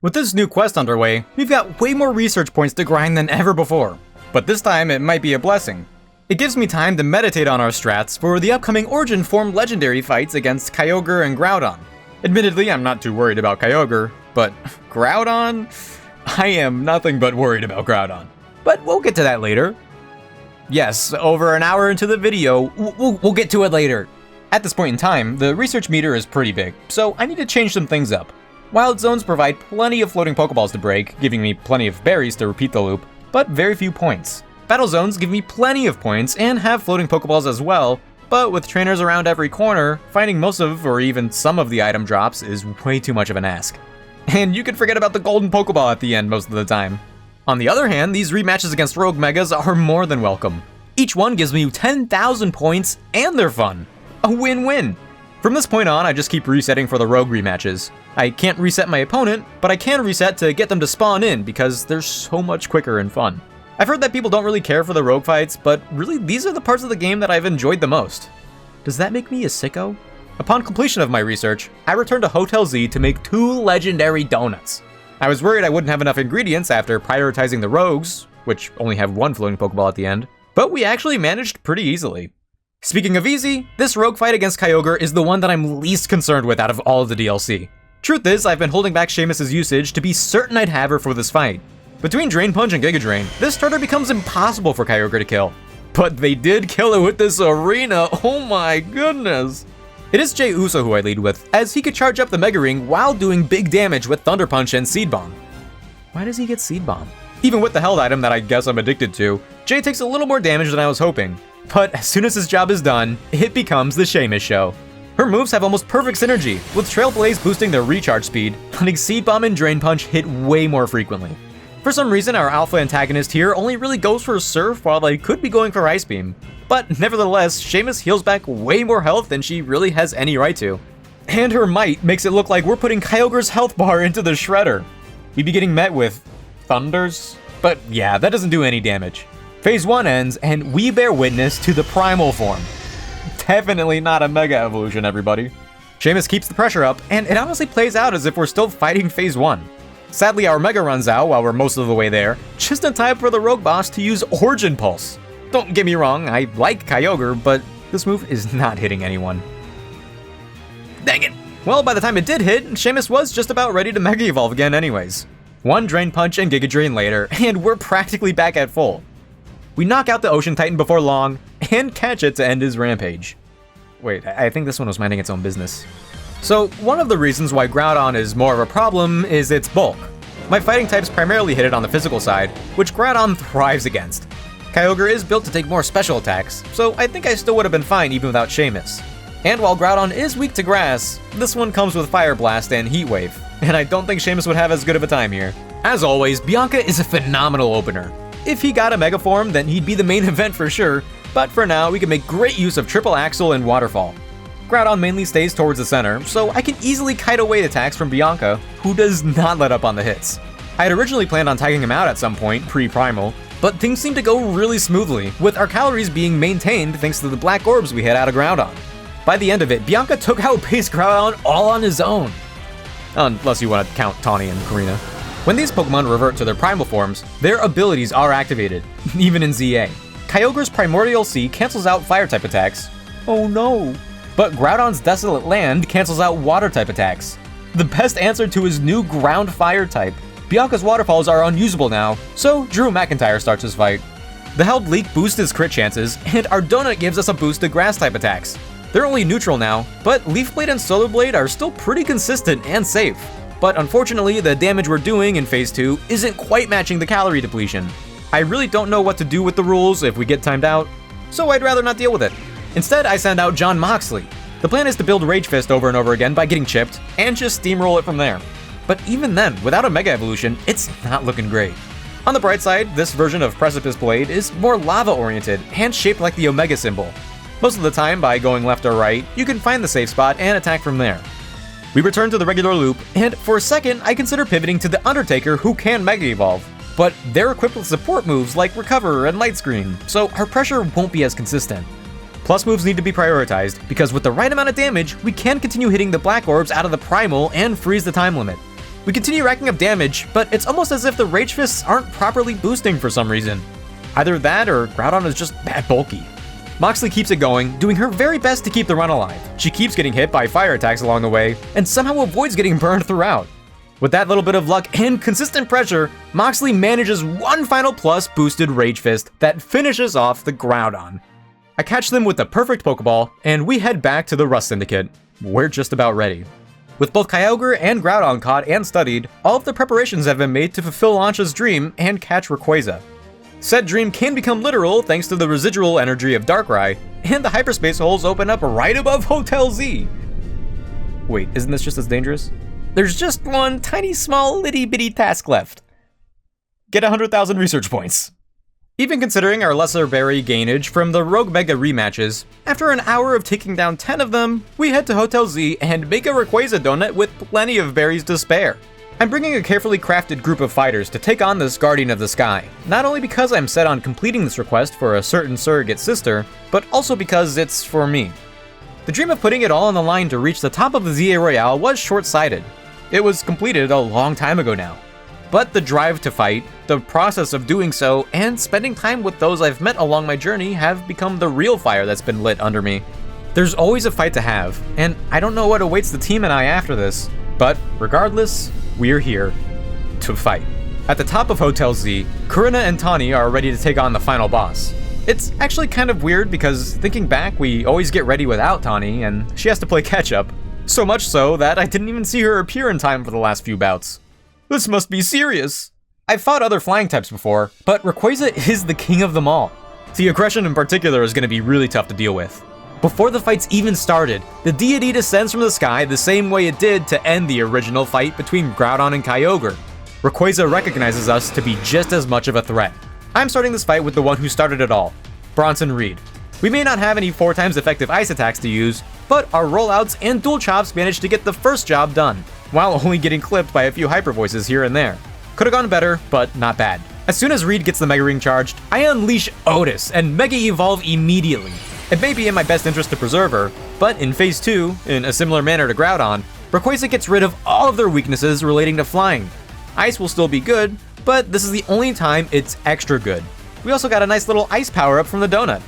With this new quest underway, we've got way more research points to grind than ever before, but this time it might be a blessing. It gives me time to meditate on our strats for the upcoming Origin Form legendary fights against Kyogre and Groudon. Admittedly, I'm not too worried about Kyogre, but Groudon? I am nothing but worried about Groudon. But we'll get to that later. Yes, over an hour into the video, we'll get to it later. At this point in time, the research meter is pretty big, so I need to change some things up. Wild Zones provide plenty of floating Pokeballs to break, giving me plenty of berries to repeat the loop, but very few points. Battle Zones give me plenty of points and have floating Pokeballs as well, but with trainers around every corner, finding most of or even some of the item drops is way too much of an ask. And you can forget about the golden Pokeball at the end most of the time. On the other hand, these rematches against Rogue Megas are more than welcome. Each one gives me 10,000 points and they're fun. A win-win. From this point on, I just keep resetting for the rogue rematches. I can't reset my opponent, but I can reset to get them to spawn in because they're so much quicker and fun. I've heard that people don't really care for the rogue fights, but really these are the parts of the game that I've enjoyed the most. Does that make me a sicko? Upon completion of my research, I returned to Hotel Z to make 2 legendary donuts. I was worried I wouldn't have enough ingredients after prioritizing the rogues, which only have 1 floating Pokeball at the end, but we actually managed pretty easily. Speaking of easy, this rogue fight against Kyogre is the one that I'm least concerned with out of all of the DLC. Truth is, I've been holding back Seamus's usage to be certain I'd have her for this fight. Between Drain Punch and Giga Drain, this starter becomes impossible for Kyogre to kill. But they did kill it with this arena, oh my goodness! It is Jay Uso who I lead with, as he could charge up the Mega Ring while doing big damage with Thunder Punch and Seed Bomb. Why does he get Seed Bomb? Even with the held item that I guess I'm addicted to, Jay takes a little more damage than I was hoping. But as soon as his job is done, it becomes the Seamus show. Her moves have almost perfect synergy, with Trail Blaze boosting their recharge speed, letting Seed Bomb and Drain Punch hit way more frequently. For some reason, our alpha antagonist here only really goes for Surf while I could be going for Ice Beam. But nevertheless, Seamus heals back way more health than she really has any right to. And her might makes it look like we're putting Kyogre's health bar into the shredder. We'd be getting met with thunders? But yeah, that doesn't do any damage. Phase 1 ends, and we bear witness to the primal form. Definitely not a Mega Evolution, everybody. Seamus keeps the pressure up, and it honestly plays out as if we're still fighting Phase 1. Sadly, our Mega runs out while we're most of the way there, just in time for the Rogue Boss to use Origin Pulse. Don't get me wrong, I like Kyogre, but this move is not hitting anyone. Dang it! Well, by the time it did hit, Seamus was just about ready to Mega Evolve again anyways. 1 Drain Punch and Giga Drain later, and we're practically back at full. We knock out the Ocean Titan before long, and catch it to end his rampage. Wait, I think this one was minding its own business. So, one of the reasons why Groudon is more of a problem is its bulk. My fighting types primarily hit it on the physical side, which Groudon thrives against. Kyogre is built to take more special attacks, so I think I still would have been fine even without Seamus. And while Groudon is weak to grass, this one comes with Fire Blast and Heat Wave, and I don't think Seamus would have as good of a time here. As always, Bianca is a phenomenal opener. If he got a Mega Form, then he'd be the main event for sure, but for now, we can make great use of Triple Axle and Waterfall. Groudon mainly stays towards the center, so I can easily kite away attacks from Bianca, who does not let up on the hits. I had originally planned on tagging him out at some point, pre-Primal, but things seem to go really smoothly, with our calories being maintained thanks to the black orbs we hit out of Groudon. By the end of it, Bianca took out base Groudon all on his own. Unless you want to count Tawny and Karina. When these Pokemon revert to their primal forms, their abilities are activated, even in ZA. Kyogre's Primordial Sea cancels out Fire-type attacks. Oh no. But Groudon's Desolate Land cancels out Water-type attacks. The best answer to his new Ground Fire type. Bianca's Waterfalls are unusable now, so Drew McIntyre starts his fight. The Held Leak boosts his crit chances, and our Donut gives us a boost to Grass-type attacks. They're only neutral now, but Leaf Blade and Solar Blade are still pretty consistent and safe. But unfortunately, the damage we're doing in Phase 2 isn't quite matching the calorie depletion. I really don't know what to do with the rules if we get timed out, so I'd rather not deal with it. Instead, I send out John Moxley. The plan is to build Rage Fist over and over again by getting chipped, and just steamroll it from there. But even then, without a Mega Evolution, it's not looking great. On the bright side, this version of Precipice Blade is more lava-oriented and shaped like the Omega symbol. Most of the time, by going left or right, you can find the safe spot and attack from there. We return to the regular loop, and for a second, I consider pivoting to the Undertaker who can Mega Evolve. But they're equipped with support moves like Recover and Light Screen, so our pressure won't be as consistent. Plus moves need to be prioritized, because with the right amount of damage, we can continue hitting the Black Orbs out of the Primal and freeze the time limit. We continue racking up damage, but it's almost as if the Rage Fists aren't properly boosting for some reason. Either that or Groudon is just that bulky. Moxley keeps it going, doing her very best to keep the run alive. She keeps getting hit by fire attacks along the way, and somehow avoids getting burned throughout. With that little bit of luck and consistent pressure, Moxley manages one final plus boosted Rage Fist that finishes off the Groudon. I catch them with the perfect Pokeball, and we head back to the Rust Syndicate. We're just about ready. With both Kyogre and Groudon caught and studied, all of the preparations have been made to fulfill Launch's dream and catch Rayquaza. Said dream can become literal thanks to the residual energy of Darkrai, and the hyperspace holes open up right above Hotel Z. Wait, isn't this just as dangerous? There's just one tiny small litty bitty task left. Get 100,000 research points. Even considering our lesser berry gainage from the Rogue Mega rematches, after an hour of taking down 10 of them, we head to Hotel Z and make a Rayquaza donut with plenty of berries to spare. I'm bringing a carefully crafted group of fighters to take on this Guardian of the Sky, not only because I'm set on completing this request for a certain surrogate sister, but also because it's for me. The dream of putting it all on the line to reach the top of the ZA Royale was short-sighted. It was completed a long time ago now. But the drive to fight, the process of doing so, and spending time with those I've met along my journey have become the real fire that's been lit under me. There's always a fight to have, and I don't know what awaits the team and I after this, but regardless, we're here to fight. At the top of Hotel Z, Karina and Tawny are ready to take on the final boss. It's actually kind of weird because thinking back, we always get ready without Tawny, and she has to play catch-up. So much so that I didn't even see her appear in time for the last few bouts. This must be serious. I've fought other flying types before, but Rayquaza is the king of them all. The aggression in particular is going to be really tough to deal with. Before the fights even started, the deity descends from the sky the same way it did to end the original fight between Groudon and Kyogre. Rayquaza recognizes us to be just as much of a threat. I'm starting this fight with the one who started it all, Bronson Reed. We may not have any 4 times effective ice attacks to use, but our rollouts and dual chops managed to get the first job done, while only getting clipped by a few hyper voices here and there. Could've gone better, but not bad. As soon as Reed gets the Mega Ring charged, I unleash Otis and Mega Evolve immediately. It may be in my best interest to preserve her, but in Phase 2, in a similar manner to Groudon, Rayquaza gets rid of all of their weaknesses relating to flying. Ice will still be good, but this is the only time it's extra good. We also got a nice little ice power-up from the donut.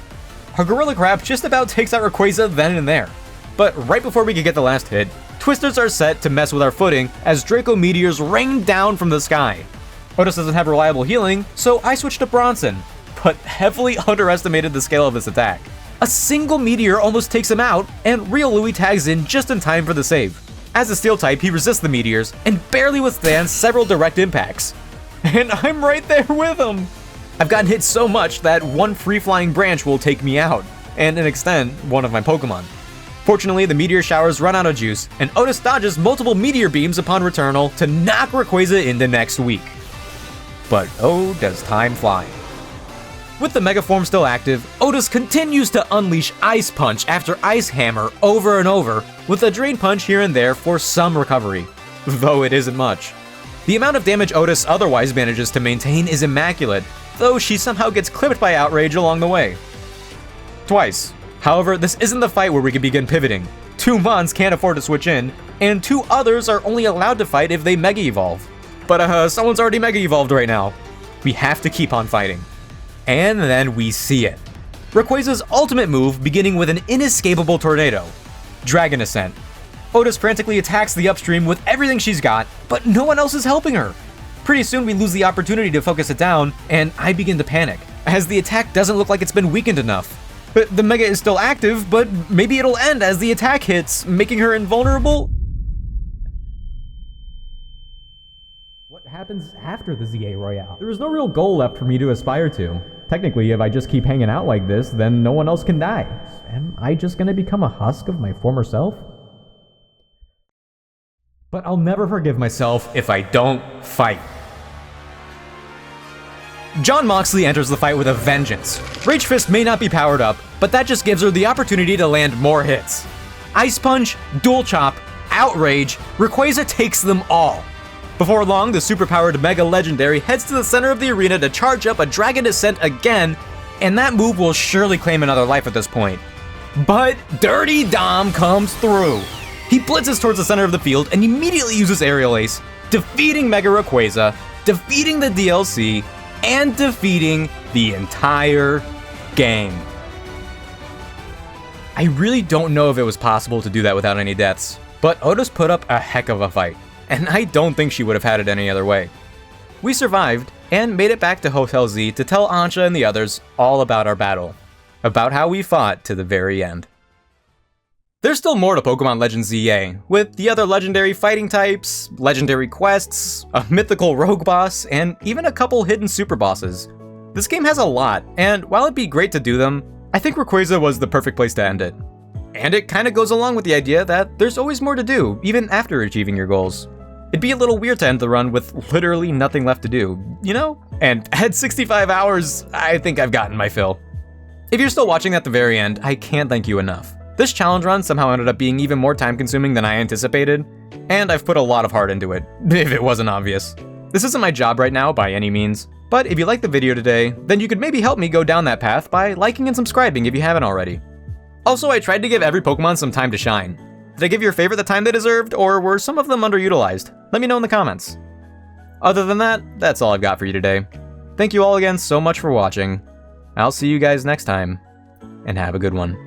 Her Gorilla Crab just about takes out Rayquaza then and there. But right before we could get the last hit, Twisters are set to mess with our footing as Draco Meteors rain down from the sky. Otis doesn't have reliable healing, so I switched to Bronson, but heavily underestimated the scale of this attack. A single meteor almost takes him out, and Real Louie tags in just in time for the save. As a steel type, he resists the meteors and barely withstands several direct impacts. And I'm right there with him! I've gotten hit so much that one free-flying branch will take me out, and an extent, one of my Pokemon. Fortunately, the meteor showers run out of juice, and Otis dodges multiple meteor beams upon returnal to knock Rayquaza into next week. But oh, does time fly. With the Mega Form still active, Otis continues to unleash Ice Punch after Ice Hammer over and over, with a Drain Punch here and there for some recovery, though it isn't much. The amount of damage Otis otherwise manages to maintain is immaculate, though she somehow gets clipped by Outrage along the way. Twice. However, this isn't the fight where we can begin pivoting. 2 Mons can't afford to switch in, and 2 others are only allowed to fight if they Mega Evolve. But someone's already Mega Evolved right now. We have to keep on fighting. And then we see it. Rayquaza's ultimate move beginning with an inescapable tornado. Dragon Ascent. Otis frantically attacks the upstream with everything she's got, but no one else is helping her. Pretty soon we lose the opportunity to focus it down, and I begin to panic, as the attack doesn't look like it's been weakened enough. The Mega is still active, but maybe it'll end as the attack hits, making her invulnerable? What happens after the ZA Royale? There is no real goal left for me to aspire to. Technically, if I just keep hanging out like this, then no one else can die. Am I just gonna become a husk of my former self? But I'll never forgive myself if I don't fight. John Moxley enters the fight with a vengeance. Rage Fist may not be powered up, but that just gives her the opportunity to land more hits. Ice Punch, Dual Chop, Outrage, Rayquaza takes them all. Before long, the superpowered Mega Legendary heads to the center of the arena to charge up a Dragon Ascent again, and that move will surely claim another life at this point. But Dirty Dom comes through. He blitzes towards the center of the field and immediately uses Aerial Ace, defeating Mega Rayquaza, defeating the DLC, and defeating the entire game. I really don't know if it was possible to do that without any deaths, but Otis put up a heck of a fight, and I don't think she would have had it any other way. We survived, and made it back to Hotel Z to tell Ansha and the others all about our battle, about how we fought to the very end. There's still more to Pokemon Legends ZA, with the other legendary fighting types, legendary quests, a mythical rogue boss, and even a couple hidden super bosses. This game has a lot, and while it'd be great to do them, I think Rayquaza was the perfect place to end it. And it kinda goes along with the idea that there's always more to do, even after achieving your goals. It'd be a little weird to end the run with literally nothing left to do, you know? And at 65 hours, I think I've gotten my fill. If you're still watching at the very end, I can't thank you enough. This challenge run somehow ended up being even more time consuming than I anticipated, and I've put a lot of heart into it, if it wasn't obvious. This isn't my job right now by any means, but if you liked the video today, then you could maybe help me go down that path by liking and subscribing if you haven't already. Also, I tried to give every Pokemon some time to shine. Did I give your favorite the time they deserved, or were some of them underutilized? Let me know in the comments. Other than that, that's all I've got for you today. Thank you all again so much for watching. I'll see you guys next time, and have a good one.